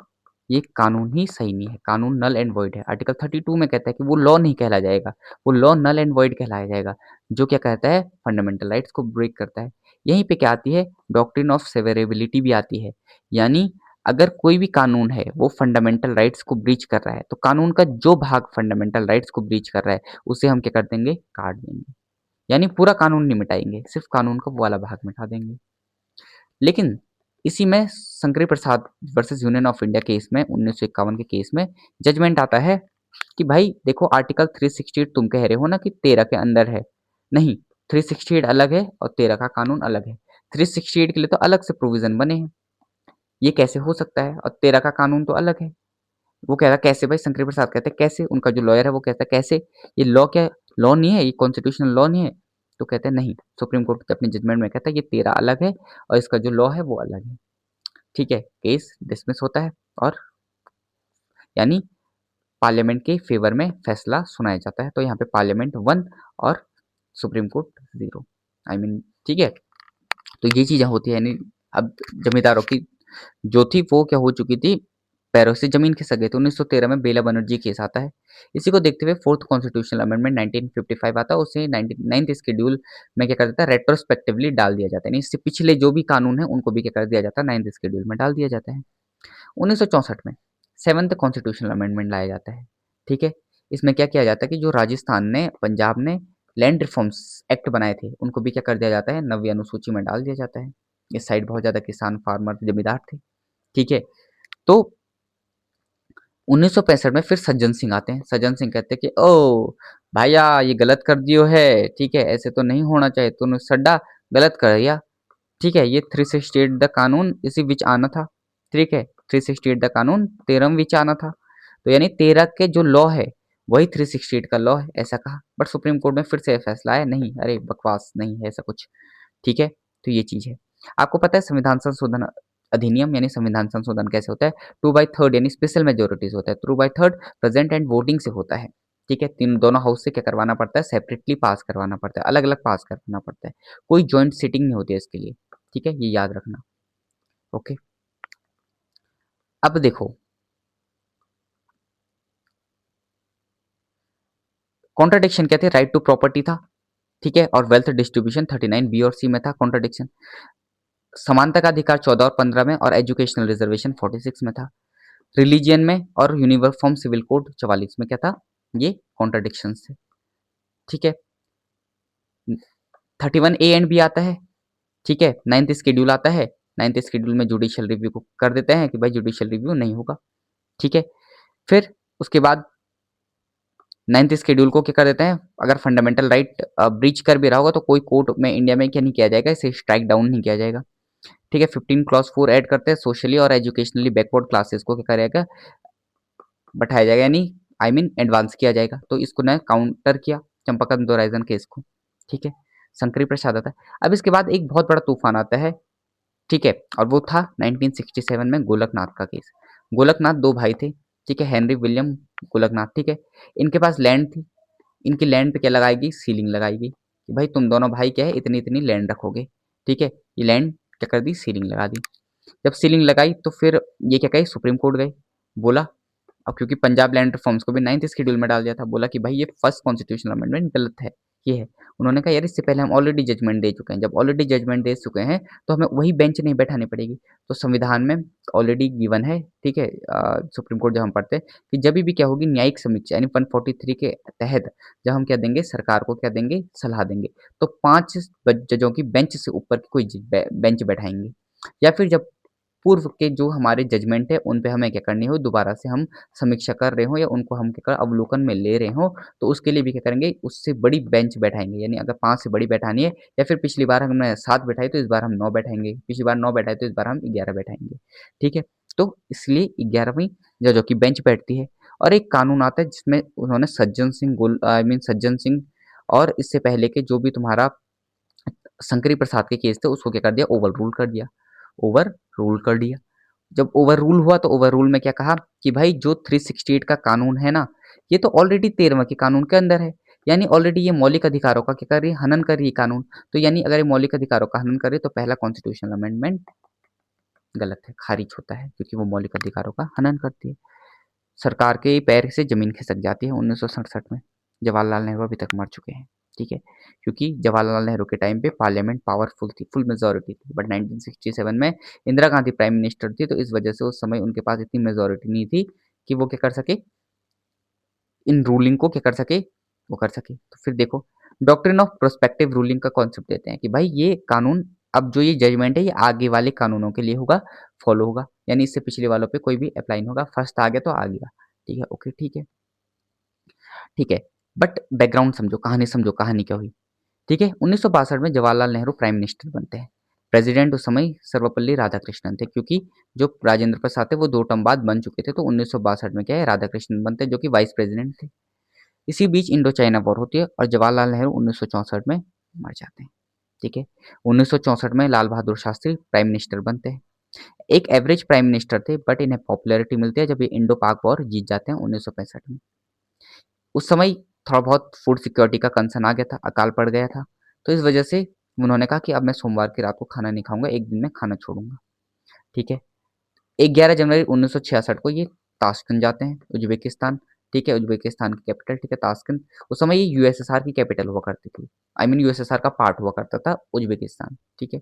ये कानून ही सही नहीं है, कानून नल एंड वॉइड है। आर्टिकल 32 में कहता है कि वो लॉ नहीं कहला जाएगा, वो लॉ नल एंड वॉइड कहलाया जाएगा, जो क्या कहता है, फंडामेंटल राइट्स को ब्रेक करता है। यहीं पे क्या आती है, डॉक्ट्रिन ऑफ सेवरेबिलिटी भी आती है। यानी अगर कोई भी कानून है वो फंडामेंटल राइट्स को ब्रीच कर रहा है, तो कानून का जो भाग फंडामेंटल राइट्स को ब्रीच कर रहा है उसे हम क्या कर देंगे, काट देंगे। यानी पूरा कानून नहीं मिटाएंगे, सिर्फ कानून का वो वाला भाग मिटा देंगे। लेकिन इसी में Shankari Prasad versus union of India case में 1951 के केस में जजमेंट आता है कि भाई देखो आर्टिकल 368 तुम कह रहे हो ना कि 13 के अंदर है, नहीं 368 अलग है और 13 का कानून अलग है। 368 के लिए तो अलग से प्रोविजन बने हैं, ये कैसे हो सकता है, और 13 का कानून तो अलग है। वो कह रहा कैसे भाई, शंकरी प्रसाद कहते हैं कैसे, उनका जो लॉयर है वो कहता है कैसे, ये लॉ क्या, लॉ नहीं है, ये कॉन्स्टिट्यूशनल लॉ नहीं है। तो कहते हैं नहीं, सुप्रीम कोर्ट अपनी जजमेंट में कहता है ये 13 अलग है और इसका जो लॉ है वो अलग है। ठीक है, केस डिसमिस होता है और यानी पार्लियामेंट के फेवर में फैसला सुनाया जाता है। तो यहाँ पे पार्लियामेंट 1 और सुप्रीम कोर्ट 0, आई मीन ठीक है। तो ये चीज़ें होती है, यानी अब जमींदारों की जो थी वो क्या हो चुकी थी, पैरों से जमीन खिसक गई। तो 1913 में बेला बनर्जी केस आता है। इसी को देखते हुए फोर्थ कॉन्स्टिट्यूशनल अमेंडमेंट 1955 आता है, उसे 99th शेड्यूल में क्या कर देता है, रेट्रोस्पेक्टिवली डाल दिया जाता है, यानी इससे पिछले जो भी कानून है उनको भी क्या कर दिया जाता है, 9th शेड्यूल में डाल दिया जाता है। 1964 में सेवन्थ कॉन्स्टिट्यूशनल अमेंडमेंट लाया जाता है। ठीक है, इसमें क्या किया जाता है कि जो राजस्थान ने, पंजाब ने लैंड रिफॉर्म्स एक्ट बनाए थे उनको भी क्या कर दिया जाता है, 9वीं अनुसूची में डाल दिया जाता है। इस साइड बहुत ज़्यादा किसान, फार्मर, जमींदार थे। ठीक है, तो 1965 में फिर सज्जन सिंह आते हैं। सज्जन सिंह कहते हैं कि ओ भैया ये गलत कर दियो है, ठीक है ऐसे तो नहीं होना चाहिए, तूने सड्डा गलत कर दिया। ठीक है, ये 368 द कानून इसी विच आना था। ठीक है, 368 द कानून 13 विच आना था। तो यानी 13 के जो लॉ है वही 368 का लॉ है, ऐसा कहा। बट सुप्रीम कोर्ट में फिर से फैसला आया, नहीं अरे बकवास, नहीं है ऐसा कुछ। ठीक है, तो ये चीज है। आपको पता है संविधान संशोधन अधिनियम यानी संविधान संशोधन कैसे होता है, 2/3 यानी स्पेशल मेजोरिटीज होता है, 2/3 प्रेजेंट एंड वोटिंग से होता है। ठीक है, तीन दोनों हाउस से क्या करवाना पड़ता है, सेपरेटली पास करवाना पड़ता है, अलग अलग पास करवाना पड़ता है, कोई ज्वाइंट सीटिंग नहीं होती है इसके लिए। ठीक है, ये याद रखना। ओके, अब देखो कॉन्ट्राडिक्शन क्या थे, राइट टू प्रॉपर्टी था। ठीक है, और वेल्थ डिस्ट्रीब्यूशन 39 बी और सी में था कॉन्ट्राडिक्शन। समानता का अधिकार 14 और 15 में, और एजुकेशनल रिजर्वेशन 46 में था। रिलीजियन में और यूनिफॉर्म सिविल कोड 44 में क्या था, ये कॉन्ट्राडिक्शन थे। ठीक है, 31 ए एंड बी आता है। ठीक है, 9th शेड्यूल आता है। 9th शेड्यूल में जुडिशियल रिव्यू को कर देते हैं कि भाई जुडिशियल रिव्यू नहीं होगा। ठीक है, फिर उसके बाद 9th शेड्यूल को क्या कर देते हैं, अगर फंडामेंटल राइट ब्रीच कर भी रहा होगा तो कोई कोर्ट में इंडिया में क्या नहीं किया जाएगा, इसे स्ट्राइक डाउन नहीं किया जाएगा। ठीक है, 15 क्लॉज 4 ऐड करते हैं, सोशली और एजुकेशनली बैकवर्ड क्लासेस को क्या करेगा, बैठाया जाएगा, यानी आई मीन एडवांस किया जाएगा। तो इसको ना काउंटर किया चंपाकंद दोराइजन केस को। ठीक है, शंकरी प्रसाद आता है। अब इसके बाद एक बहुत बड़ा तूफान आता है। ठीक है, और वो था 1967 में गोलकनाथ का केस। गोलकनाथ दो भाई थे। ठीक है, हेनरी विलियम गोलकनाथ। ठीक है, इनके पास लैंड थी। इनकी लैंड पे क्या लगाएगी, सीलिंग लगाएगी कि भाई तुम दोनों भाई क्या है इतनी इतनी लैंड रखोगे। ठीक है, ये लैंड क्या कर दी, सीलिंग लगा दी। जब सीलिंग लगाई तो फिर ये क्या कही, सुप्रीम कोर्ट गए, बोला, अब क्योंकि पंजाब लैंड रिफॉर्म्स को भी 9th शेड्यूल में डाल दिया था, बोला कि भाई ये फर्स्ट कॉन्स्टिट्यूशनल अमेंडमेंट गलत है, ये है। उन्होंने कहा यार इससे पहले हम ऑलरेडी जजमेंट दे चुके हैं, जब ऑलरेडी जजमेंट दे चुके हैं तो हमें वही बेंच नहीं बैठानी पड़ेगी। तो संविधान में ऑलरेडी गिवन है। ठीक है, सुप्रीम कोर्ट जब हम पढ़ते हैं कि जब भी क्या होगी न्यायिक समीक्षा यानी 143 के तहत जब हम क्या देंगे, सरकार को क्या देंगे, सलाह देंगे, तो 5 जजों की बेंच से ऊपर की कोई बेंच बैठाएंगे। या फिर जब पूर्व के जो हमारे जजमेंट है उन पे हमें क्या करनी हो, दोबारा से हम समीक्षा कर रहे हो या उनको हम क्या कर अवलोकन में ले रहे हो, तो उसके लिए भी क्या करेंगे, उससे बड़ी बेंच बैठाएंगे। यानी अगर 5 से बड़ी बैठानी है, या फिर पिछली बार हमने 7 बैठाई तो इस बार हम 9 बैठाएंगे, पिछली बार 9 बैठाई तो इस बार हम 11 बैठाएंगे। ठीक है, तो इसलिए 11वीं जजों की बेंच बैठती है। और एक कानून आता है जिसमें उन्होंने सज्जन सिंह गोल आई मीन सज्जन सिंह और इससे पहले के जो भी तुम्हारा शंकरी प्रसाद के केस थे उसको क्या कर दिया, ओवर रूल कर दिया। ओवर रूल कर दिया। जब ओवर रूल हुआ तो ओवर रूल में क्या कहा कि भाई जो 368 का कानून है ना, ये तो ऑलरेडी 13वां के कानून के अंदर है। यानी ऑलरेडी ये मौलिक अधिकारों का क्या कर रही है, हनन कर रही है कानून। तो यानी अगर ये मौलिक अधिकारों का हनन करे तो पहला कॉन्स्टिट्यूशनल अमेंडमेंट गलत है, खारिज होता है, क्योंकि वो मौलिक अधिकारों का हनन करती है। सरकार के पैर से जमीन खिसक जाती है 1967 में। जवाहरलाल नेहरू अभी तक मर चुके हैं। ठीक है, क्योंकि जवाहरलाल नेहरू के टाइम पे पार्लियामेंट पावरफुल थी, फुल मेजोरिटी थी, बट 1967 में इंदिरा गांधी प्राइम मिनिस्टर थी, तो इस वजह से उस समय उनके पास इतनी मेजोरिटी नहीं थी कि वो क्या कर सके, इन रूलिंग को क्या कर सके, वो कर सके। तो फिर देखो डॉक्ट्रिन ऑफ प्रोस्पेक्टिव रूलिंग का कॉन्सेप्ट देते हैं कि भाई ये कानून, अब जो ये जजमेंट है ये आगे वाले कानूनों के लिए होगा, फॉलो होगा, यानी इससे पिछले वालों पे कोई भी अप्लाई नहीं होगा, फर्स्ट आ गया तो आ गया। ठीक है, ओके, ठीक है, ठीक है। बट बैकग्राउंड समझो, कहानी समझो, कहानी क्या हुई। ठीक है, 1962 में जवाहरलाल नेहरू प्राइम मिनिस्टर बनते हैं। प्रेसिडेंट उस समय सर्वपल्ली राधाकृष्णन थे, क्योंकि जो राजेंद्र प्रसाद थे वो 2 टर्म बाद बन चुके थे, तो 1962 में क्या है, राधाकृष्णन बनते हैं जो कि वाइस प्रेसिडेंट थे। इसी बीच इंडो चाइना वॉर होती है और जवाहरलाल नेहरू 1964 में मर जाते हैं। ठीक है, 1964 में लाल बहादुर शास्त्री प्राइम मिनिस्टर बनते हैं। एक एवरेज प्राइम मिनिस्टर थे, बट इन्हें पॉपुलैरिटी मिलती है जब ये इंडो पाक वॉर जीत जाते हैं 1965 में। उस समय थोड़ा बहुत फूड सिक्योरिटी का कंसर्न आ गया था, अकाल पड़ गया था, तो इस वजह से उन्होंने कहा कि अब मैं सोमवार की रात को खाना नहीं खाऊंगा, एक दिन में खाना छोड़ूंगा। ठीक है, 11 जनवरी 1966 को ये ताशकंद जाते हैं, उज्बेकिस्तान। ठीक है, उज्बेकिस्तान की कैपिटल, ठीक है, ताशकंद। उस समय ये यूएसएसआर की कैपिटल हुआ करती थी, आई मीन यूएसएसआर का पार्ट हुआ करता था उज्बेकिस्तान। ठीक है,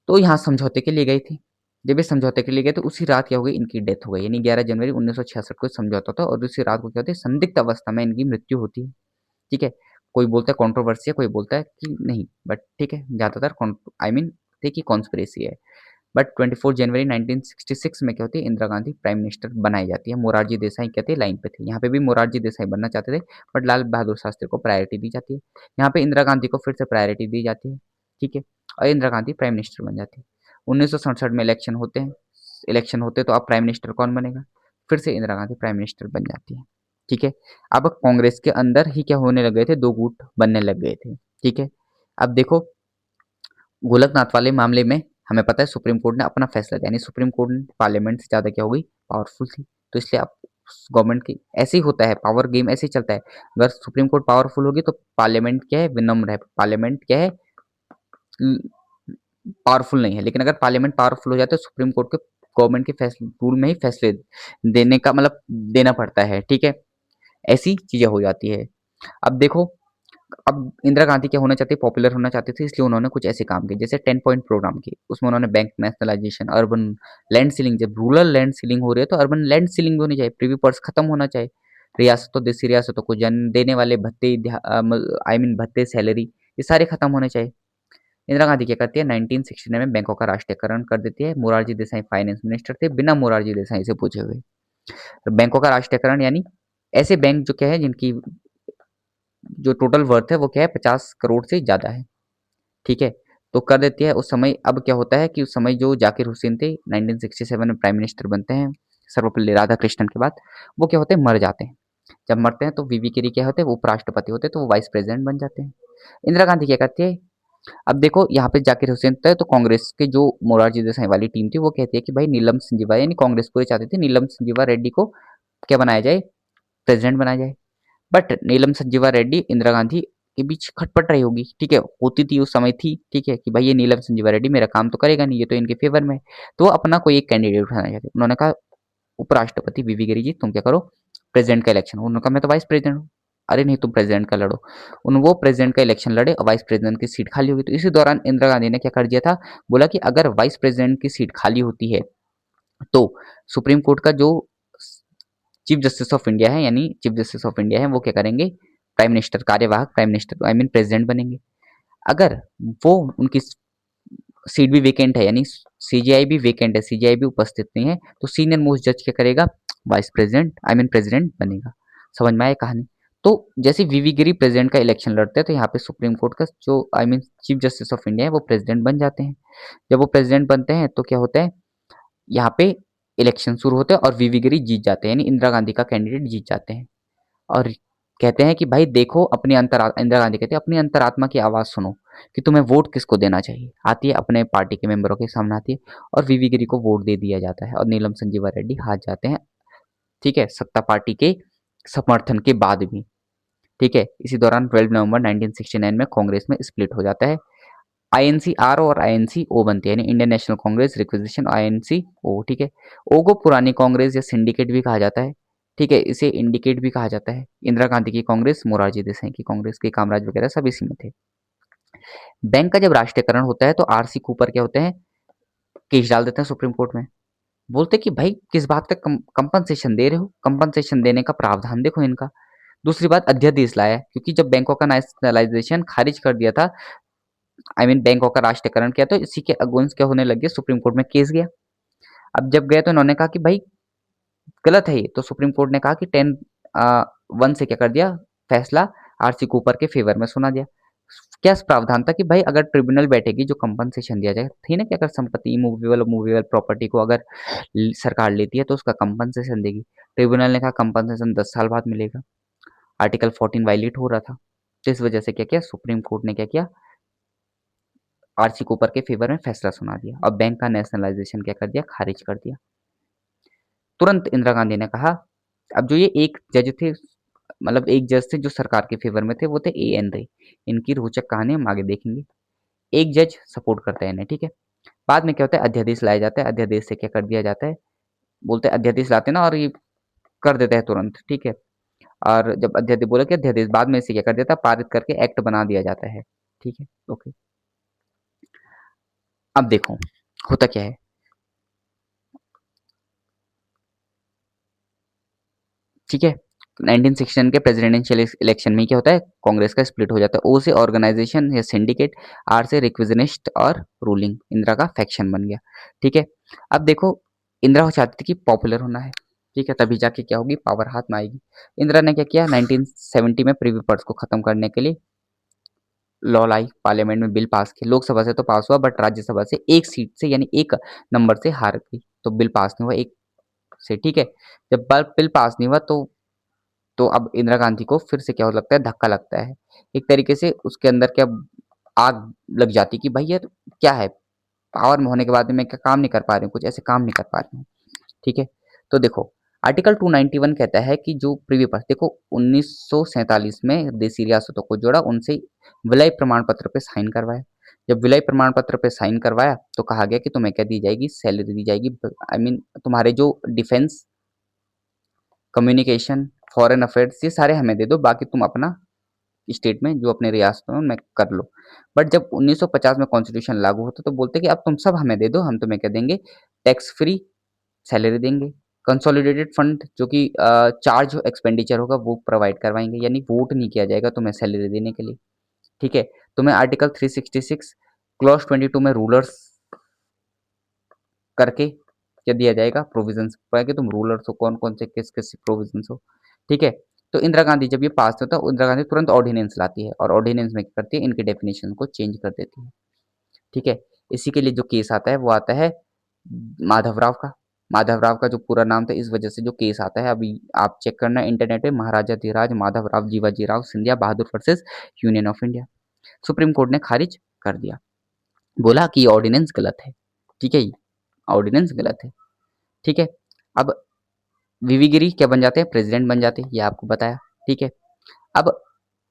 तो यहाँ समझौते के लिए गई थी। जब ये समझौते के लिए गए तो उसी रात क्या हो गई, इनकी डेथ हो गई, यानी 11 जनवरी 1966 को समझौता था और उसी रात को क्या होता है, संदिग्ध अवस्था में इनकी मृत्यु होती है। ठीक है, कोई बोलता है कंट्रोवर्सी है, कोई बोलता है कि नहीं, बट ठीक है, ज़्यादातर आई मीन देखिए कॉन्स्पिरेसी है। बट 24 जनवरी 1966 में क्या होती है, इंदिरा गांधी प्राइम मिनिस्टर बनाई जाती है। मोरारजी देसाई कहते हैं लाइन पे थे, यहाँ पे भी मोरारजी देसाई बनना चाहते थे, बट लाल बहादुर शास्त्री को प्रायोरिटी दी जाती है। यहाँ पे इंदिरा गांधी को फिर से प्रायोरिटी दी जाती है। ठीक है, और इंदिरा गांधी प्राइम मिनिस्टर बन जाती है। 1967 में इलेक्शन होते हैं, इलेक्शन होते तो अब प्राइम मिनिस्टर कौन बनेगा, फिर से इंदिरा गांधी प्राइम मिनिस्टर बन जाती है। ठीक है, अब कांग्रेस के अंदर ही क्या होने लग गए थे, दो गुट बनने लग गए थे। ठीक है, अब देखो गोलकनाथ वाले मामले में हमें पता है सुप्रीम कोर्ट ने अपना फैसला दिया, यानी सुप्रीम कोर्ट ने पार्लियामेंट से ज़्यादा क्या हो गई, पावरफुल थी, तो इसलिए आप गवर्नमेंट की ऐसे ही होता है, पावर गेम ऐसे ही चलता है। अगर सुप्रीम कोर्ट पावरफुल होगी तो पार्लियामेंट क्या है, विनम्र है, पार्लियामेंट क्या है, पावरफुल नहीं है। लेकिन अगर पार्लियामेंट पावरफुल हो जाता है तो सुप्रीम कोर्ट के गवर्नमेंट के फैसले रूल में ही फैसले देने का मतलब देना पड़ता है। ठीक है, ऐसी चीजें हो जाती है। अब देखो, अब इंदिरा गांधी क्या होना चाहती, पॉपुलर होना चाहती थी, इसलिए उन्होंने कुछ ऐसे काम किए जैसे 10 पॉइंट प्रोग्राम किए। उसमें उन्होंने bank nationalisation, urban land ceiling, जब रूरल लैंड सीलिंग हो रही है तो अर्बन लैंड सीलिंग भी होनी चाहिए, प्रीवी पर्स खत्म होना चाहिए, रियासतों देसी रियासतों को जन देने वाले भत्ते, आई मीन भत्ते, सैलरी, ये सारे खत्म होने चाहिए। इंदिरा गांधी क्या करती है, 1969 में बैंकों का राष्ट्रीयकरण कर देती है। मोरारजी देसाई फाइनेंस मिनिस्टर थे, बिना मोरारजी देसाई से पूछे हुए। तो बैंकों का राष्ट्रीयकरण यानी ऐसे बैंक जो क्या है जिनकी जो टोटल वर्थ है वो क्या है, 50 करोड़ से ज़्यादा है। ठीक है, तो कर देती है उस समय। अब क्या होता है कि उस समय जो जाकिर हुसैन थे 1967 में प्राइम मिनिस्टर बनते हैं सर्वपल्ली राधाकृष्णन के बाद, वो क्या होते हैं, मर जाते हैं। जब मरते हैं तो वीवी गिरी क्या होते हैं, वो उपराष्ट्रपति होते हैं, तो वो वाइस प्रेसिडेंट बन जाते हैं। इंदिरा गांधी क्या करती है, अब देखो यहाँ पे जाकिर हुसैन थे तो कांग्रेस के जो मोरारजी देसाई वाली टीम थी वो कहती है कि भाई नीलम संजीवा, यानी कांग्रेस पूरे चाहते थे नीलम संजीवा रेड्डी को क्या बनाया जाए, प्रेसिडेंट बनाया जाए। बट नीलम संजीवा रेड्डी इंदिरा गांधी के बीच खटपट रही होगी। ठीक है, होती थी उस समय थी। ठीक है, कि भाई ये नीलम संजीवा रेड्डी मेरा काम तो करेगा नहीं, ये तो इनके फेवर में है। तो वो अपना कोई एक कैंडिडेट उठाना चाहते, उन्होंने कहा उपराष्ट्रपति वीवी गिरी जी तुम क्या करो, प्रेसिडेंट का इलेक्शन। उन्होंने कहा मैं तो वाइस प्रेसिडेंट हूँ। अरे नहीं, तुम प्रेसिडेंट का लड़ो। उन वो प्रेसिडेंट का इलेक्शन लड़े और वाइस प्रेसिडेंट की सीट खाली होगी। तो इसी दौरान इंदिरा गांधी ने क्या कर दिया था, बोला कि अगर वाइस प्रेसिडेंट की सीट खाली होती है तो सुप्रीम कोर्ट का जो चीफ जस्टिस ऑफ इंडिया है, यानी चीफ जस्टिस ऑफ इंडिया है, वो क्या करेंगे, प्राइम मिनिस्टर, कार्यवाहक prime minister, I mean president बनेंगे। अगर वो उनकी सीट भी वेकेंट है, यानी सीजीआई भी वेकेंट है, सीजीआई भी उपस्थित नहीं है, तो सीनियर मोस्ट जज क्या करेगा, vice president I mean president बनेगा। समझ में आया कहानी। तो जैसे वीवी गिरी प्रेसिडेंट का इलेक्शन लड़ते हैं तो यहाँ पे सुप्रीम कोर्ट का जो I mean chief justice of India है वो प्रेसिडेंट बन जाते हैं। जब वो प्रेसिडेंट बनते हैं तो क्या होता है, यहाँ पे इलेक्शन शुरू होते हैं और वीवी गिरी जीत जाते हैं, यानी इंदिरा गांधी का कैंडिडेट जीत जाते हैं। और कहते हैं कि भाई देखो अपनी इंदिरा गांधी कहते हैं अपनी अंतरात्मा की आवाज़ सुनो कि तुम्हें वोट किसको देना चाहिए। आती है अपने पार्टी के मेंबरों के सामने आती है और वीवी गिरी को वोट दे दिया जाता है और नीलम संजीवा रेड्डी हार जाते हैं। ठीक है, सत्ता पार्टी के समर्थन के बाद भी। ठीक है, इसी दौरान 12 नवंबर 1969 में कांग्रेस में स्प्लिट हो जाता है। आईएनसी आर और आईएनसी ओ बनती है, यानी Indian National Congress requisition INC O. ठीक है, ओ को पुरानी कांग्रेस या सिंडिकेट भी कहा जाता है। ठीक है, इसे इंडिकेट भी कहा जाता है। इंदिरा गांधी की कांग्रेस, मोरारजी देसाई की कांग्रेस के कामराज वगैरह सब इसी में थे। बैंक का जब राष्ट्रीयकरण होता है तो आरसी कूपर क्या होते हैं, केस डाल देते हैं सुप्रीम कोर्ट में। बोलते कि भाई किस बात का कंपनसेशन दे रहे हो, कंपनसेशन देने का प्रावधान देखो इनका। दूसरी बात अध्यादेश लाया क्योंकि जब बैंकों का नेशनलाइजेशन खारिज कर दिया था, बैंकों का राष्ट्रीयकरण किया, तो इसी के अगेंस्ट क्या होने लगे, सुप्रीम कोर्ट में केस गया। अब जब गया तो इन्होंने कहा कि भाई गलत है ये, तो सुप्रीम कोर्ट ने कहा कि 10-1 से क्या कर दिया, फैसला आरसी कूपर के फेवर में सुना दिया। क्या प्रावधान था कि भाई अगर ट्रिब्यूनल बैठेगी जो कंपनसेशन दिया जाए, थी ना कि अगर संपत्ति मूवेबल मूवेबल प्रॉपर्टी को अगर सरकार लेती है तो उसका कंपनसेशन देगी। ट्रिब्यूनल ने कहा कंपनसेशन 10 साल बाद मिलेगा। आर्टिकल 14 वायलेट हो रहा था, तो इस वजह से क्या किया, सुप्रीम कोर्ट ने क्या किया, आरसी कूपर के फेवर में फैसला सुना दिया और बैंक का नेशनलाइजेशन क्या कर दिया, खारिज कर दिया। तुरंत इंदिरा गांधी ने कहा, अब जो ये एक जज थे, मतलब एक जज थे जो सरकार के फेवर में थे, वो थे एएन रे। इनकी रोचक कहानी हम आगे देखेंगे। एक जज सपोर्ट करता है इन्हें, ठीक है। बाद में क्या होता है, अध्यादेश लाया जाता है। अध्यादेश से क्या कर दिया जाता है, बोलते हैं अध्यादेश लाते हैं ना और ये कर देते हैं तुरंत, ठीक है। और जब अध्यादेश बोला कि अध्यादेश, बाद में इसे क्या कर देता है, पारित करके एक्ट बना दिया जाता है, ठीक है, ओके। अब देखो होता क्या है, ठीक है। 1969 के प्रेसिडेंशियल इलेक्शन में क्या होता है, कांग्रेस का स्प्लिट हो जाता है। ओ से ऑर्गेनाइजेशन या सिंडिकेट, आर से रिक्विजनिस्ट और रूलिंग, इंदिरा का फैक्शन बन गया, ठीक है। अब देखो इंदिरा चाहती थी कि पॉपुलर होना है, ठीक है, तभी जाके क्या होगी, पावर हाथ में आएगी। इंदिरा ने क्या किया, 1970 में प्रीवी पर्स को खत्म करने के लिए लॉ लाई, पार्लियामेंट में बिल पास किया। लोकसभा से तो पास हुआ बट राज्यसभा से एक सीट से यानी एक नंबर से हार गई, तो बिल पास नहीं हुआ एक से, ठीक है। जब बिल पास नहीं हुआ तो अब इंदिरा गांधी को फिर से क्या हो लगता है, धक्का लगता है। एक तरीके से उसके अंदर क्या आग लग जाती कि भाई यार क्या है, पावर में होने के बाद मैं क्या काम नहीं कर पा रही हूँ, कुछ ऐसे काम नहीं कर पा रही हूँ, ठीक है। तो देखो आर्टिकल 291 कहता है कि जो प्रीवी पर्स, देखो 1947 में देसी रियासतों को जोड़ा, उनसे विलय प्रमाण पत्र पे साइन करवाया। जब विलय प्रमाण पत्र पे साइन करवाया तो कहा गया कि तुम्हें क्या दी जाएगी, सैलरी दी जाएगी। तुम्हारे जो डिफेंस, कम्युनिकेशन, फॉरेन अफेयर्स, ये सारे हमें दे दो, बाकी तुम अपना स्टेट में जो अपने रियासतों में कर लो। बट जब 1950 में कॉन्स्टिट्यूशन लागू होता तो बोलते कि अब तुम सब हमें दे दो, हम तुम्हें क्या देंगे, टैक्स फ्री सैलरी देंगे, कंसोलिडेटेड फंड जो कि चार्ज एक्सपेंडिचर होगा वो प्रोवाइड करवाएंगे, यानी वोट नहीं किया जाएगा तुम्हें सैलरी देने के लिए, ठीक है। तुम्हें आर्टिकल 366 क्लॉज 22 में रूलर्स करके क्या दिया जाएगा, प्रोविजंस कि तुम रूलर्स हो, कौन कौन से किस किस प्रोविजंस हो, ठीक है। तो इंदिरा गांधी जब ये पास होता है, इंदिरा गांधी तुरंत ऑर्डिनेंस लाती है और ऑर्डिनेंस में क्या करती है, इनके डेफिनेशन को चेंज कर देती है, ठीक है। इसी के लिए जो केस आता है वो आता है माधवराव का। माधवराव का जो पूरा नाम था, इस वजह से जो केस आता है, अभी आप चेक करना इंटरनेट पे, Maharaja Dhiraj Madhavrao Jivaji Rao Scindia Bahadur versus union of India. Supreme court ने खारिज कर दिया, बोला कि ये ऑर्डिनेंस गलत है, ठीक है, ऑर्डिनेंस गलत है, ठीक है। अब वीवी गिरी क्या बन जाते हैं, प्रेसिडेंट बन जाते हैं, ये आपको बताया, ठीक है। अब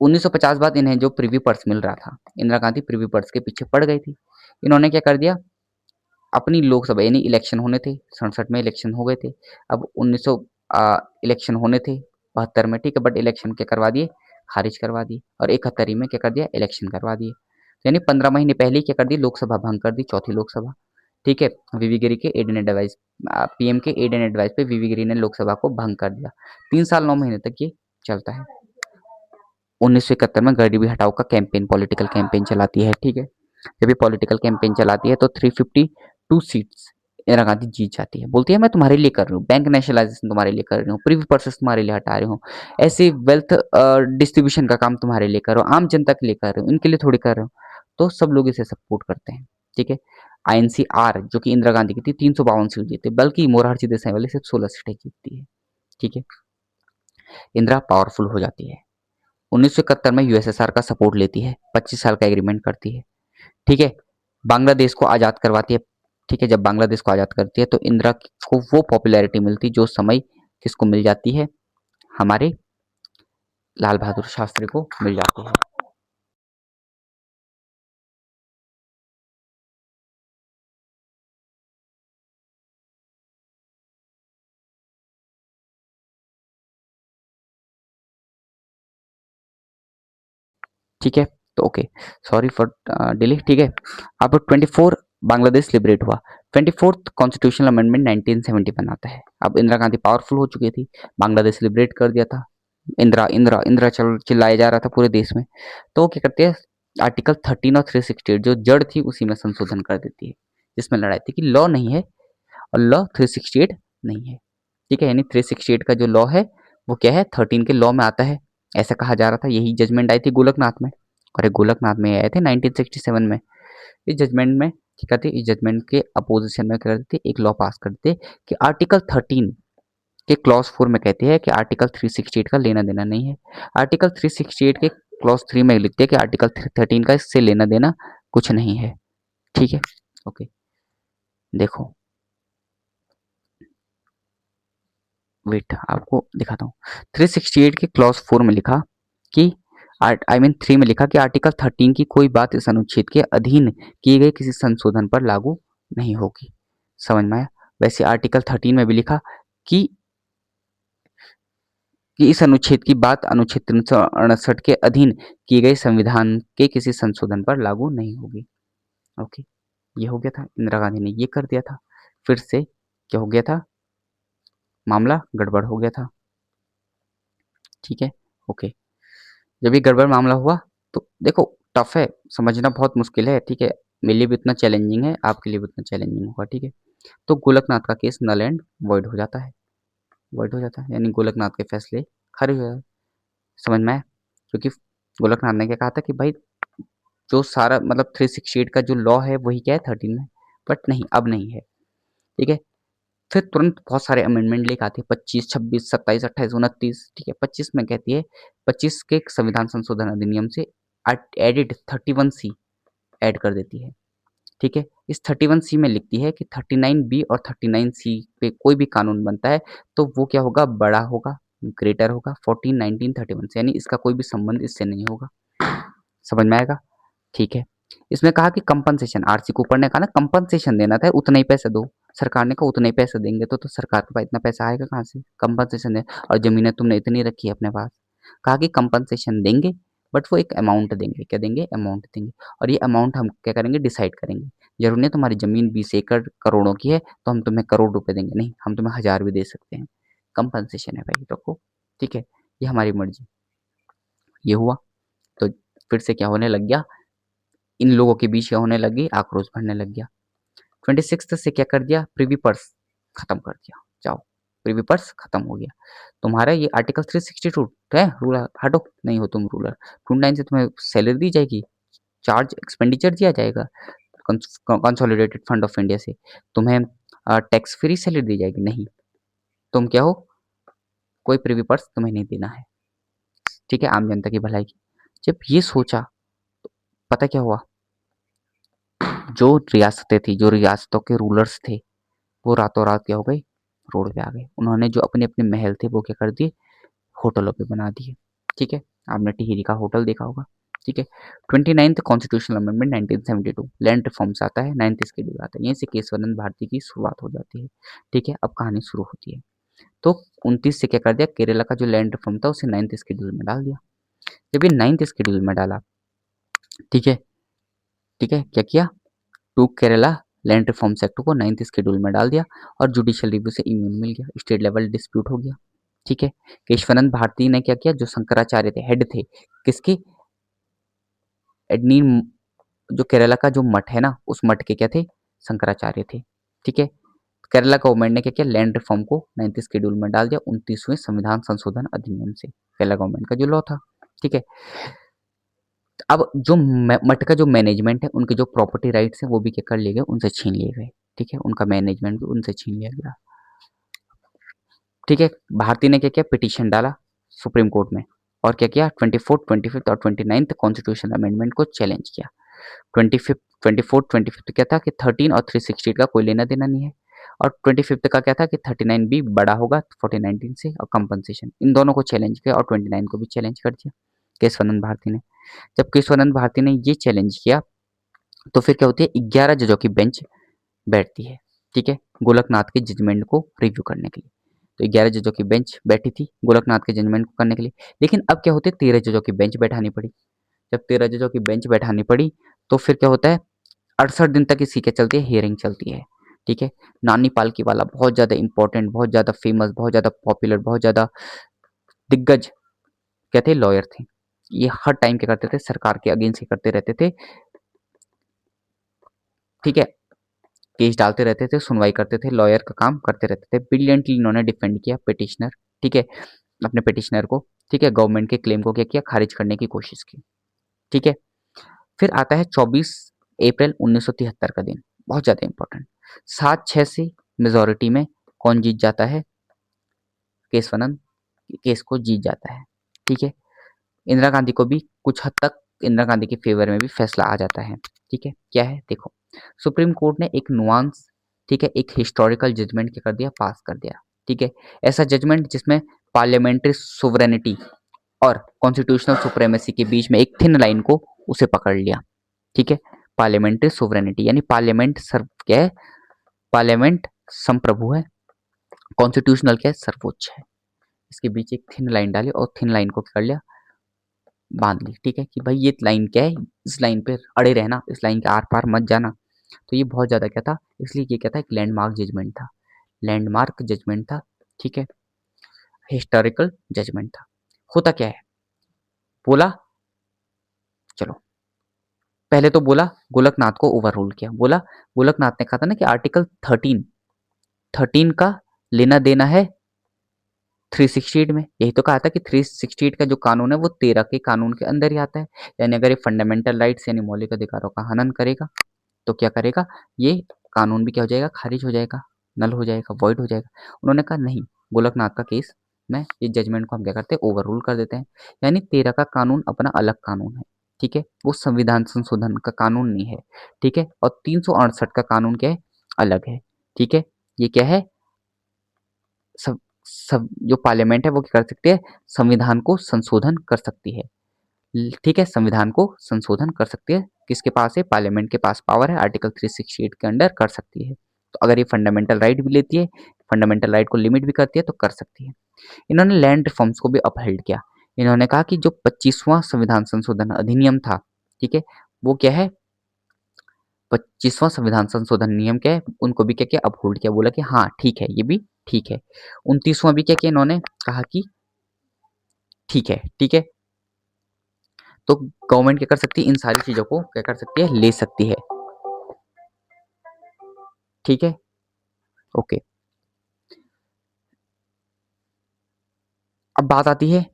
1950 बाद इन्हें जो प्रीवी पर्स मिल रहा था, इंदिरा गांधी प्रीवी पर्स के पीछे पड़ गई थी। इन्होंने क्या कर दिया, अपनी लोकसभा यानी इलेक्शन होने थे, 67 में इलेक्शन हो गए थे। अब 1900 इलेक्शन होने थे 72 में, ठीक है, बट इलेक्शन क्या करवा दिए, खारिज करवा दिए, और 71 में क्या कर दिया, इलेक्शन करवा दिए। तो यानी 15 महीने पहले ही क्या कर दी, लोकसभा भंग कर दी, चौथी लोकसभा, ठीक है। वीवी गिरी के एड एंड एडवाइस, पीएम के एड एंड एडवाइस पे वीवी गिरी ने लोकसभा को भंग कर दिया। 3 साल 9 महीने तक ये चलता है। 1971 में गरीबी हटाओ का कैंपेन, पॉलिटिकल कैंपेन चलाती है, ठीक है। जब ये पॉलिटिकल कैंपेन चलाती है तो 352 सीट्स इंदिरा गांधी जीत जाती है। बोलती है मैं तुम्हारे लिए कर रही हूँ, बैंक नेशनलाइजेशन तुम्हारे लिए कर रही हूँ, प्रीवी पर्सेस तुम्हारे लिए हटा रही हूँ, ऐसे वेल्थ डिस्ट्रीब्यूशन का काम तुम्हारे लिए कर रहा हूँ, आम जनता के लिए कर रही हूँ, इनके लिए थोड़ी कर रहा हूँ। तो सब लोग इसे सपोर्ट करते हैं, ठीक है। आईएनसीआर जो कि इंदिरा गांधी की थी, 352 सीट जीते, बल्कि मोरारजी देसाई वाले सिर्फ 16 सीटें जीतती है, ठीक है। इंदिरा पावरफुल हो जाती है। 1971 में यूएसएसआर का सपोर्ट लेती है, 25 साल का एग्रीमेंट करती है, ठीक है। बांग्लादेश को आज़ाद करवाती है, ठीक है। जब बांग्लादेश को आज़ाद करती है तो इंदिरा को वो पॉपुलैरिटी मिलती जो समय किसको मिल जाती है, हमारे लाल बहादुर शास्त्री को मिल जाती है। ठीक है, तो ओके, सॉरी फॉर डिले, ठीक है। अब 24 बांग्लादेश लिबरेट हुआ, 24th कॉन्स्टिट्यूशनल अमेंडमेंट 1971 आता है। अब इंदिरा गांधी पावरफुल हो चुकी थी, बांग्लादेश लिबरेट कर दिया था, इंदिरा इंदिरा इंदिरा चल चिल्लाया जा रहा था पूरे देश में। तो वो क्या करती है, आर्टिकल 13 और 368 जो जड़ थी उसी में संशोधन कर देती है, जिसमें लड़ाई थी कि लॉ नहीं है और लॉ 368 नहीं है। ठीक है, यानी 368 का जो लॉ है वो क्या है, 13 के लॉ में आता है, ऐसा कहा जा रहा था। यही जजमेंट आई थी गोलकनाथ में, और ये गोलकनाथ में आए थे 1967 में। इस जजमेंट में क्या करते, इस जजमेंट के अपोजिशन में क्या करते, एक लॉ पास करते कि आर्टिकल 13 के क्लॉज 4 में कहते हैं कि आर्टिकल 368 का लेना देना नहीं है। आर्टिकल 368 के क्लॉज 3 में लिखते हैं कि आर्टिकल 13 का इससे लेना देना कुछ नहीं है। ठीक है, ओके, देखो वेट आपको दिखाता हूँ। 368 के क्लॉज 4 में लिखा कि आई मीन 3 में लिखा कि आर्टिकल 13 की कोई बात इस अनुच्छेद के अधीन किए गए किसी संशोधन पर लागू नहीं होगी। समझ में आया? वैसे आर्टिकल 13 में भी लिखा कि इस अनुच्छेद की बात अनुच्छेद 368 के अधीन किए गए संविधान के किसी संशोधन पर लागू नहीं होगी। ओके, ये हो गया था, इंदिरा गांधी ने ये कर दिया था। फिर से क्या हो गया था, मामला गड़बड़ हो गया था। ठीक है, ओके, जब ये गड़बड़ मामला हुआ तो देखो टफ है, समझना बहुत मुश्किल है। ठीक है, मेरे लिए भी इतना चैलेंजिंग है, आपके लिए भी उतना चैलेंजिंग होगा। ठीक है, तो गोलकनाथ का केस नल एंड वॉइड हो जाता है, वॉइड हो जाता है, यानी गोलकनाथ के फैसले खारिज हो जाते। समझ में आया? क्योंकि गोलकनाथ ने क्या कहा था कि भाई जो सारा मतलब 368 का जो लॉ है वही क्या है 13 में, बट नहीं, अब नहीं है। ठीक है, फिर तुरंत बहुत सारे अमेंडमेंट लेके आती है, 25, 26, 27, 28, 29। ठीक है, 25 में कहती है, 25 के संविधान संशोधन अधिनियम से एडिड 31C ऐड कर देती है। ठीक है, इस 31C में लिखती है कि 39B और 39C पे कोई भी कानून बनता है तो वो क्या होगा, बड़ा होगा, ग्रेटर होगा 14, 19, 31 से, यानी इसका कोई भी संबंध इससे नहीं होगा। समझ में आएगा? ठीक है, इसमें कहा कि कंपनसेशन, आरसी कूपर ने कहा ना कंपनसेशन देना था, उतना ही पैसा दो। सरकार ने कहा उतना ही पैसा देंगे तो सरकार के पास इतना पैसा आएगा कहाँ से, कंपनसेशन दे, और जमीनें तुमने इतनी रखी है अपने पास। कहा कि कंपनसेशन देंगे, बट वो एक अमाउंट देंगे, क्या देंगे, अमाउंट देंगे, और ये अमाउंट हम क्या करेंगे, डिसाइड करेंगे। जरूर नहीं तुम्हारी जमीन 20 एकड़ करोड़ों की है तो हम तुम्हें करोड़ रुपए देंगे, नहीं, हम तुम्हें 1000 भी दे सकते हैं। कंपनसेशन है भाई, रखो। ठीक है, ये हमारी मर्जी। ये हुआ तो फिर से क्या होने लग गया, इन लोगों के बीच क्या होने लगी, आक्रोश बढ़ने लग गया। 26 से क्या कर दिया, प्रिवी पर्स खत्म कर दिया, जाओ प्रिवी पर्स खत्म हो गया। तुम्हारा ये आर्टिकल 362 है, रूलर हटो, नहीं हो तुम रूलर। 29 से तुम्हें सैलरी दी जाएगी, चार्ज एक्सपेंडिचर दिया जाएगा कंसोलिडेटेड फंड ऑफ इंडिया से, तुम्हें टैक्स फ्री सैलरी दी जाएगी, नहीं, तुम क्या हो, कोई प्रिवी पर्स तुम्हें नहीं देना है। ठीक है, आम जनता की भलाई की जब ये सोचा, पता क्या हुआ, जो रियासतें थी, जो रियासतों के रूलर्स थे, वो रातों रात क्या हो गए, रोड पे आ गए। उन्होंने जो अपने अपने महल थे वो क्या कर दिए, होटलों पे बना दिए। ठीक है, आपने टिहरी का होटल देखा होगा। ठीक है, 29th constitutional amendment 1972 land reforms आता है, 9th शेड्यूल आता है, यहीं से केशवानंद भारती की शुरुआत हो जाती है। ठीक है, अब कहानी शुरू होती है। तो 29 से क्या कर दिया, केरला का जो लैंड रिफॉर्म था उसे 9th शेड्यूल में डाल दिया। जब ये 9th शेड्यूल में डाला, ठीक है, ठीक है, क्या किया, to Kerala land reforms act को 9th शेड्यूल में डाल दिया और जुडिशियल रिव्यू से इम्यून मिल गया, स्टेट लेवल डिस्प्यूट हो गया। ठीक है, केशवानंद भारती ने क्या किया, जो शंकराचार्य थे, हेड थे किसके, एडनी, जो केरला का जो मठ है ना, उस मठ के क्या थे, शंकराचार्य थे। ठीक है, केरला गवर्नमेंट ने क्या किया, लैंड रिफॉर्म को 9th शेड्यूल में डाल दिया 29वें संविधान संशोधन अधिनियम से, केरला गवर्नमेंट का जो लॉ था। ठीक है, अब जो मठ का जो मैनेजमेंट है, उनके जो प्रॉपर्टी राइट्स हैं वो भी क्या कर लिए गए, उनसे छीन लिए गए। ठीक है, उनका मैनेजमेंट भी उनसे छीन लिया गया। ठीक है, भारती ने क्या किया, पिटीशन डाला सुप्रीम कोर्ट में, और क्या किया, 24th, 25th और 29th कॉन्स्टिट्यूशन अमेंडमेंट को चैलेंज किया। 25th, 24th, 25th क्या था कि 13 और 368 का कोई लेना देना नहीं है, और 25th का क्या था कि 39B बड़ा होगा 1419 से, और कंपनसेशन, इन दोनों को चैलेंज किया, और 29 को भी चैलेंज कर दिया केशवानंद भारती ने। जब केशवानंद भारती ने ये चैलेंज किया तो फिर क्या होती है, 11 जजों की बेंच बैठती है। ठीक है, गोलकनाथ के जजमेंट को रिव्यू करने के लिए। तो 11 जजों की बेंच बैठी थी गोलकनाथ के जजमेंट को करने के लिए, लेकिन अब क्या होते है, 13 जजों की बेंच बैठानी पड़ी। जब 13 जजों की बेंच बैठानी पड़ी तो फिर क्या होता है, 68 दिन तक इसी क्या चलती है, हियरिंग चलती है। ठीक है, नानी पालकी वाला बहुत ज़्यादा इंपॉर्टेंट, बहुत ज़्यादा फेमस, बहुत ज़्यादा पॉपुलर, बहुत ज़्यादा दिग्गज क्या थे, लॉयर थे। ये हर टाइम क्या करते थे, सरकार के अगेंस्ट करते रहते थे, ठीक है, केस डालते रहते थे, सुनवाई करते थे, लॉयर का काम करते रहते थे। ब्रिलियंटली इन्होंने डिफेंड किया पिटिशनर, ठीक है, अपने पिटिशनर को, ठीक है, गवर्नमेंट के क्लेम को क्या किया, खारिज करने की कोशिश की, ठीक है। फिर आता है 24 अप्रैल 1973 का दिन, बहुत ज़्यादा इंपॉर्टेंट। 7-6 से मेजोरिटी में कौन जीत जाता है, केशवानंद केस को जीत जाता है, ठीक है। इंदिरा गांधी को भी कुछ हद तक इंदिरा गांधी के फेवर में भी फैसला आ जाता है, ठीक है। क्या है देखो, सुप्रीम कोर्ट ने एक नुआंस, ठीक है, एक हिस्टोरिकल जजमेंट क्या कर दिया, पास कर दिया, ठीक है। ऐसा जजमेंट जिसमें पार्लियामेंट्री सोवरेनिटी और कॉन्स्टिट्यूशनल सुप्रेमेसी के बीच में एक थिन लाइन को उसे पकड़ लिया, ठीक है। पार्लियामेंट्री सोवरेनिटी यानी पार्लियामेंट सर्व क्या है, पार्लियामेंट संप्रभु है, कॉन्स्टिट्यूशनल क्या है, सर्वोच्च है। इसके बीच एक थिन लाइन डाली और थिन लाइन को क्या कर लिया, बांध ली, ठीक है, कि भाई ये लाइन क्या है, इस लाइन पे अड़े रहना, इस लाइन के आर पार मत जाना। तो ये बहुत ज़्यादा क्या था, इसलिए ये क्या था, एक लैंडमार्क जजमेंट था, लैंडमार्क जजमेंट था, ठीक है, हिस्टोरिकल जजमेंट था। होता क्या है, बोला, चलो पहले तो बोला, गोलकनाथ को ओवर रूल किया, बोला, गोलकनाथ ने कहा था ना कि आर्टिकल 13 का लेना देना है 368 में, यही तो कहा था कि 368 का जो कानून है वो 13 के कानून के अंदर ही आता है। यानी अगर ये फंडामेंटल राइट्स यानी मौलिक अधिकारों का हनन करेगा तो क्या करेगा, ये कानून भी क्या हो जाएगा, खारिज हो जाएगा, नल हो जाएगा, वॉइड हो जाएगा। उन्होंने कहा नहीं, गोलकनाथ का केस में ये जजमेंट को हम क्या करते हैं, ओवर रूल कर देते हैं। यानी 13 का कानून अपना अलग कानून है, ठीक है, वो संविधान संशोधन का कानून नहीं है, ठीक है। और 368 का कानून क्या है, अलग है, ठीक है। ये क्या है, सब सब जो पार्लियामेंट है वो क्या कर सकती है, संविधान को संशोधन कर सकती है, ठीक है, संविधान को संशोधन कर सकती है। किसके पास है, पार्लियामेंट के पास पावर है, आर्टिकल 368 के अंडर कर सकती है। तो अगर ये फंडामेंटल राइट भी लेती है, फंडामेंटल राइट को लिमिट भी करती है तो कर सकती है। इन्होंने लैंड रिफॉर्म्स को भी अपहेल्ड किया। इन्होंने कहा कि जो 25वां संविधान संशोधन अधिनियम था, ठीक है, वो क्या है, 25वां संविधान संशोधन नियम क्या है, उनको भी क्या किया, अपहोल्ड किया, बोला कि हाँ ठीक है, ये भी ठीक है। 29वां भी क्या किया, इन्होंने कहा कि ठीक है, ठीक है। तो गवर्नमेंट क्या कर सकती है, इन सारी चीजों को क्या कर सकती है, ले सकती है, ठीक है, ओके। अब बात आती है,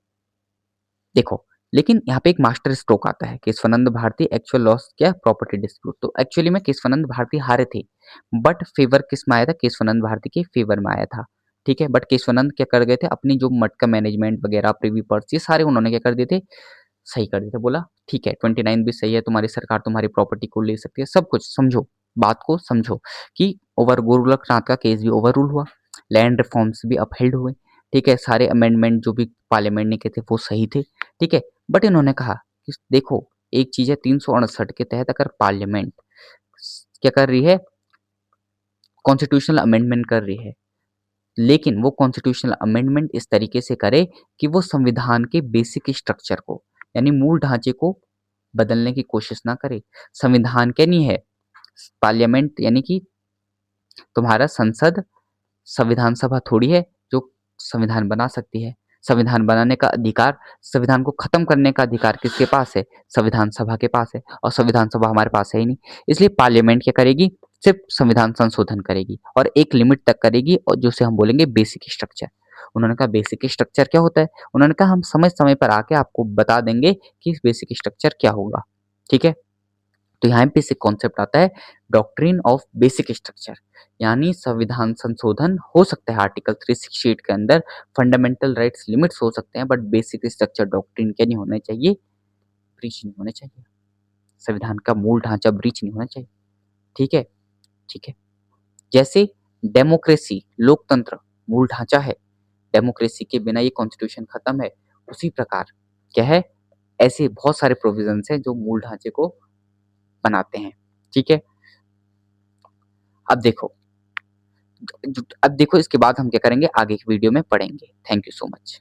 देखो, लेकिन यहाँ पे एक मास्टर स्ट्रोक आता है, केशवानंद भारती एक्चुअल लॉस क्या, प्रॉपर्टी डिस्प्यूट। तो एक्चुअली में केशवानंद भारती हारे थे, बट फेवर किस में आया था, केशवानंद भारती के फेवर में आया था, ठीक है। बट केशवानंद क्या कर गए थे, अपनी जो मटका मैनेजमेंट वगैरह, प्रीवी पर्स, ये सारे उन्होंने क्या कर दिए थे, सही कर दिया था। बोला ठीक है, 29 भी सही है, तुम्हारी सरकार तुम्हारी प्रॉपर्टी को ले सकती है, सब कुछ समझो, बात को समझो कि ओवर गोरखनाथ का केस भी ओवर रूल हुआ, लैंड रिफॉर्म्स भी अपहेल्ड हुए, ठीक है, सारे अमेंडमेंट जो भी पार्लियामेंट ने किए थे वो सही थे, ठीक है। बट इन्होंने कहा कि देखो, एक चीज है, 368 के तहत अगर पार्लियामेंट क्या कर रही है, कॉन्स्टिट्यूशनल अमेंडमेंट कर रही है, लेकिन वो कॉन्स्टिट्यूशनल अमेंडमेंट इस तरीके से करे कि वो संविधान के बेसिक स्ट्रक्चर को यानी मूल ढांचे को बदलने की कोशिश ना करे। संविधान क्या नहीं है, पार्लियामेंट यानी कि तुम्हारा संसद संविधान सभा थोड़ी है जो संविधान बना सकती है। संविधान बनाने का अधिकार, संविधान को खत्म करने का अधिकार किसके पास है, संविधान सभा के पास है, और संविधान सभा हमारे पास है ही नहीं। इसलिए पार्लियामेंट क्या करेगी, सिर्फ संविधान संशोधन करेगी और एक लिमिट तक करेगी, और जिसे हम बोलेंगे बेसिक स्ट्रक्चर। उन्होंने कहा बेसिक स्ट्रक्चर क्या होता है, उन्होंने कहा हम समय समय पर आके आपको बता देंगे कि बेसिक स्ट्रक्चर क्या होगा, ठीक है। तो यहाँ पे से कॉन्सेप्ट आता है डॉक्ट्रिन ऑफ बेसिक स्ट्रक्चर, यानी संविधान संशोधन हो सकता है आर्टिकल 368 के अंदर, फंडामेंटल राइट्स लिमिट्स हो सकते हैं, बट बेसिक स्ट्रक्चर डॉक्ट्रिन क्या नहीं होना चाहिए, ब्रीच नहीं होना चाहिए, संविधान का मूल ढांचा ब्रीच नहीं होना चाहिए, ठीक है, ठीक है। जैसे डेमोक्रेसी, लोकतंत्र मूल ढांचा है, डेमोक्रेसी के बिना ये कॉन्स्टिट्यूशन खत्म है, उसी प्रकार क्या है, ऐसे बहुत सारे प्रोविजंस हैं जो मूल ढांचे को बनाते हैं, ठीक है। अब देखो, अब देखो इसके बाद हम क्या करेंगे, आगे की वीडियो में पढ़ेंगे। Thank you so much.